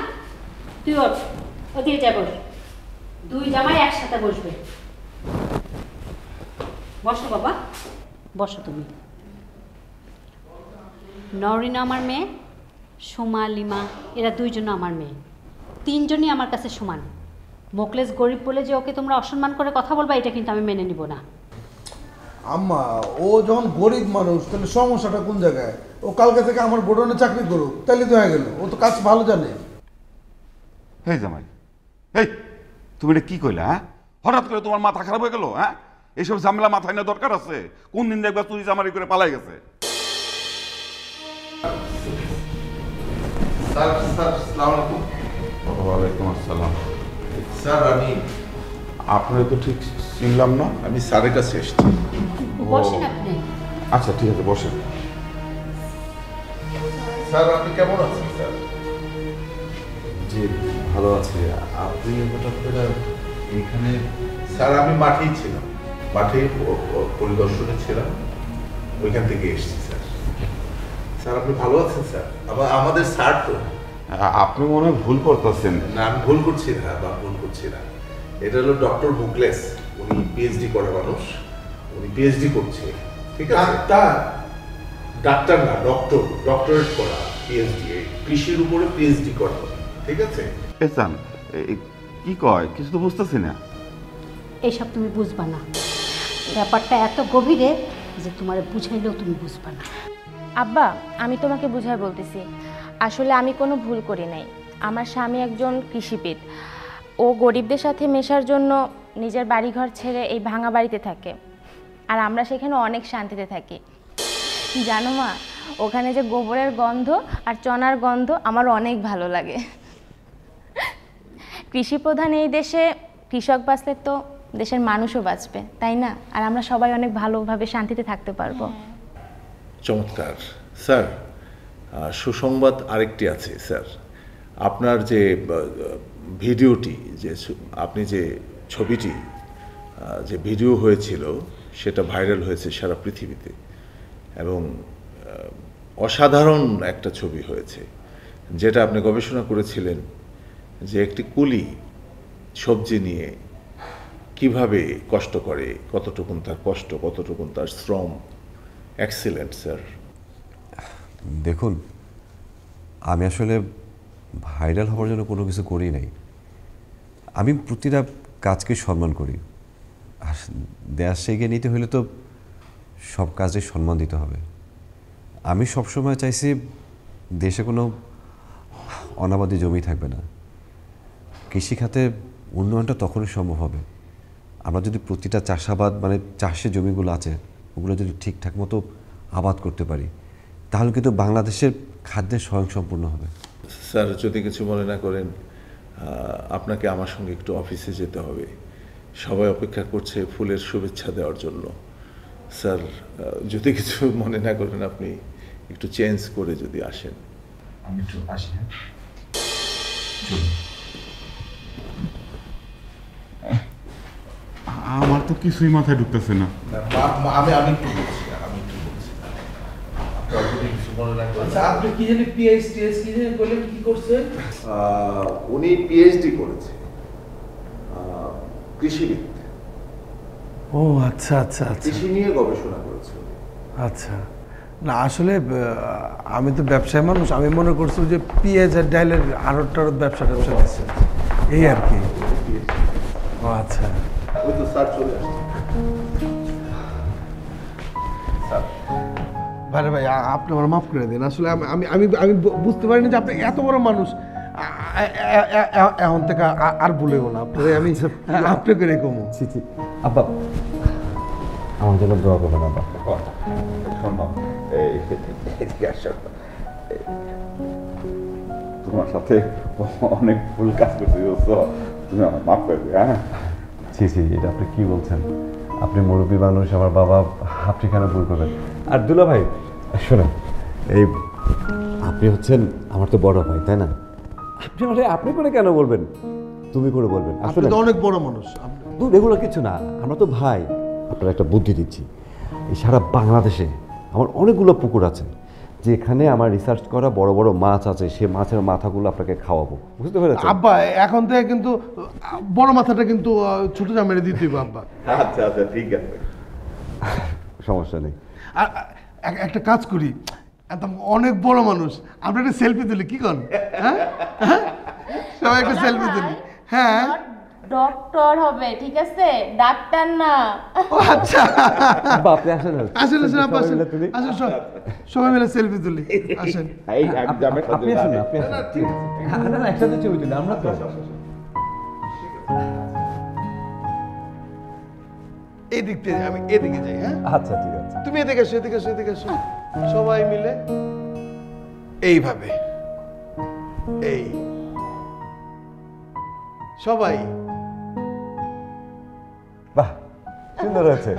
তুই ওঠ, ওদিকে যা বস। দুই জামাই একসাথে বসবে। বসো বাবা, বসো তুমি। নরিন আমার মেয়ে, সোমা, লিমা এরা দুইজন আমার মেয়ে, তিনজনই আমার কাছে সমান। মোখলেস গরিব বলে যে ওকে তোমরা অসম্মান করে কথা বলবা, এটা কিন্তু আমি মেনে নিব না। আম্মা ও যখন গরিব মানুষ তাহলে সমস্যাটা কোন জায়গায়? ও কালকে থেকে আমার গোডাউনে চাকরি করুক, তাহলে তো হয়ে গেল। ও তো কাজ ভালো জানে। এই জামাই, এই তুমি এটা কি কইলা? হ্যাঁ, হঠাৎ করে তোমার মাথা খারাপ হয়ে গেল? হ্যাঁ, এইসব ঝামেলা মাথায় নেওয়া দরকার আছে? কোন দিন দেখবা তুই জামারি করে পালাই গেছে। স্যার স্যার আসসালামু আলাইকুম। ওয়ালাইকুম আসসালাম। স্যার আমি আপনার তো ঠিক চিনলাম না। আমি স্যারের কাছে এসেছি। বসেন আপনি। আচ্ছা ঠিক আছে, বসেন। স্যার আপনি কেমন আছেন স্যার? জি ভালো আছি। আপনি হঠাৎ করে এখানে? স্যার আমি মাঠেই ছিলাম, মাঠে পরিদর্শনে ছিলাম, ওইখান থেকে এসেছি স্যার। স্যার আপনি ভালো আছেন স্যার? আমাদের স্যার তো। আপনি মনে হয় ভুল করতেছেন। না আমি ভুল করছি না বা ভুল করছি না, এটা হলো ডক্টর মুকলেস। উনি পিএইচডি করা মানুষ, উনি পিএইচডি করছে। ঠিক আছে? ডাক্তার? ডাক্তার না, ডক্টর, ডক্টরেট করা, পিএইচডি, কৃষির উপরে পিএইচডি করা। ঠিক আছে? এসান কি কয় কিছু তো বুঝতেছি না। এইসব তুমি বুঝবা না, ব্যাপারটা এত গভীরে যে তোমার বুঝাইলেও তুমি বুঝবা না। আব্বা, আমি তোমাকে বুঝাই বলতেছি, আসলে আমি কোনো ভুল করি নাই। আমার স্বামী একজন কৃষিবিদ। ও গরিবদের সাথে মেশার জন্য নিজের বাড়িঘর ছেড়ে এই ভাঙা বাড়িতে থাকে, আর আমরা সেখানে অনেক শান্তিতে থাকি। জানো মা, ওখানে যে গোবরের গন্ধ আর চনার গন্ধ আমার অনেক ভালো লাগে। কৃষিপ্রধান এই দেশে কৃষক বাঁচলে তো দেশের মানুষও বাঁচবে, তাই না? আর আমরা সবাই অনেক ভালোভাবে শান্তিতে থাকতে পারবো। চমৎকার স্যার। সুসংবাদ আরেকটি আছে স্যার। আপনার যে ভিডিওটি, যে আপনি যে ছবিটি, যে ভিডিও হয়েছিল সেটা ভাইরাল হয়েছে সারা পৃথিবীতে, এবং অসাধারণ একটা ছবি হয়েছে, যেটা আপনি গবেষণা করেছিলেন যে একটি কুলি সবজি নিয়ে কিভাবে কষ্ট করে, কতটুকুন তার কষ্ট, কতটুকুন তার শ্রম। Excellent sir. দেখুন, আমি আসলে ভাইরাল হওয়ার জন্য কোনো কিছু করি নাই। আমি প্রতিটা কাজকে সম্মান করি, আর দেশ এগিয়ে নিতে হলে তো সব কাজে সম্মান দিতে হবে। আমি সবসময় চাইছি দেশে কোনো অনাবাদি জমি থাকবে না। কৃষিখাতে উন্নয়নটা তখনই সম্ভব হবে আমরা যদি প্রতিটা চাষাবাদ, মানে চাষের জমিগুলো আছে ওগুলো যদি ঠিকঠাক মতো আবাদ করতে পারি, তাহলে কিন্তু বাংলাদেশের খাদ্যের স্বয়ংসম্পূর্ণ হবে। স্যার যদি কিছু মনে না করেন, আপনাকে আমার সঙ্গে একটু অফিসে যেতে হবে। সবাই অপেক্ষা করছে ফুলের শুভেচ্ছা দেওয়ার জন্য। স্যার যদি কিছু মনে না করেন, আপনি একটু চেঞ্জ করে যদি আসেন। আমি একটু আসি। আমার তো কিছুই মাথায় ঢুকতেছে না। আমি একটু বলছি, কিছু মনে না করেন। আপনি কি জানি পিএইচডি কি জানি বললেন, কি করছেন? উনি পিএইচডি করেছে, কৃষিবিদ। ও আচ্ছা আচ্ছা আচ্ছা, কৃষি নিয়ে গবেষণা করেছে। আচ্ছা। না আসলে আমি তো ব্যবসায়ী মানুষ, আমি মনে করছি যে পেঁয়াজ আর ডাইলের আড়ত ব্যবসা দিচ্ছে, এই আর কি। ও আচ্ছা। ওই তো স্যার চলে আসছে। ভাই ভাই, আপনি আমার মাফ করে দিন। আসলে আমি আমি আমি বুঝতে পারিনি যে আপনি এত বড় মানুষ। এখন থেকে আর ভুলেব না আপনারে, আমি আপনি করে কমো। জি জি আব্বা, আমার জন্য দোয়া করবেন আব্বা। তোমার সাথে অনেক ভুল কাজ করতে বলছো, তুমি আমার মাফ করে দিও। হ্যাঁ জি জি, এটা আপনি কি বলছেন? আপনি মুরব্বী মানুষ, আমার বাবা, আপনি কেন ভুল করবেন? আর দুলা ভাই শোনেন, এই আপনি হচ্ছেন আমার তো বড় ভাই, তাই না? আপনি আমাকে আপনি করে কেন বলবেন, তুমি করে বলবেন। আপনি তো অনেক বড় মানুষ। এগুলো কিছু না, আমরা তো ভাই। আপনার একটা বুদ্ধি দিচ্ছি, এই সারা বাংলাদেশে আমার অনেকগুলো পুকুর আছে, যেখানে আমার রিসার্চ করা বড় বড় মাছ আছে, সে মাছের মাথাগুলো আপনাকে খাওয়াবো, বুঝতে পেরেছেন? আব্বা এখন থেকে কিন্তু বড় মাথাটা কিন্তু ছোট জামাইরে দিতে হবে আব্বা। আচ্ছা আচ্ছা ঠিক আছে, সমস্যা নেই। আর একটা কাজ করি, অনেক বড় মানুষ, আমরা একটা সেলফি তুলি, কি করেন? হ্যাঁ, সবাই একটা সেলফি তুলি। হ্যাঁ ডক্টর হবে, ঠিক আছে, ডাক্তার না। ও আচ্ছা বাপরে আসেন আসেন আসেন আপা আসেন আসেন সবাই মিলে সেলফি তুলি আসেন। আপনি আসুন না, আপনি আসুন। না না একসাথে ছবি তুলি আমরা তো। এই দিক থেকে আমি এদিকে যাই। হ্যাঁ আচ্ছা ঠিক আছে, তুমি এদিকে এসো এদিকে এসো এদিকে এসো সবাই মিলে এইভাবে, এই সবাই। বাহ সুন্দর হয়েছে।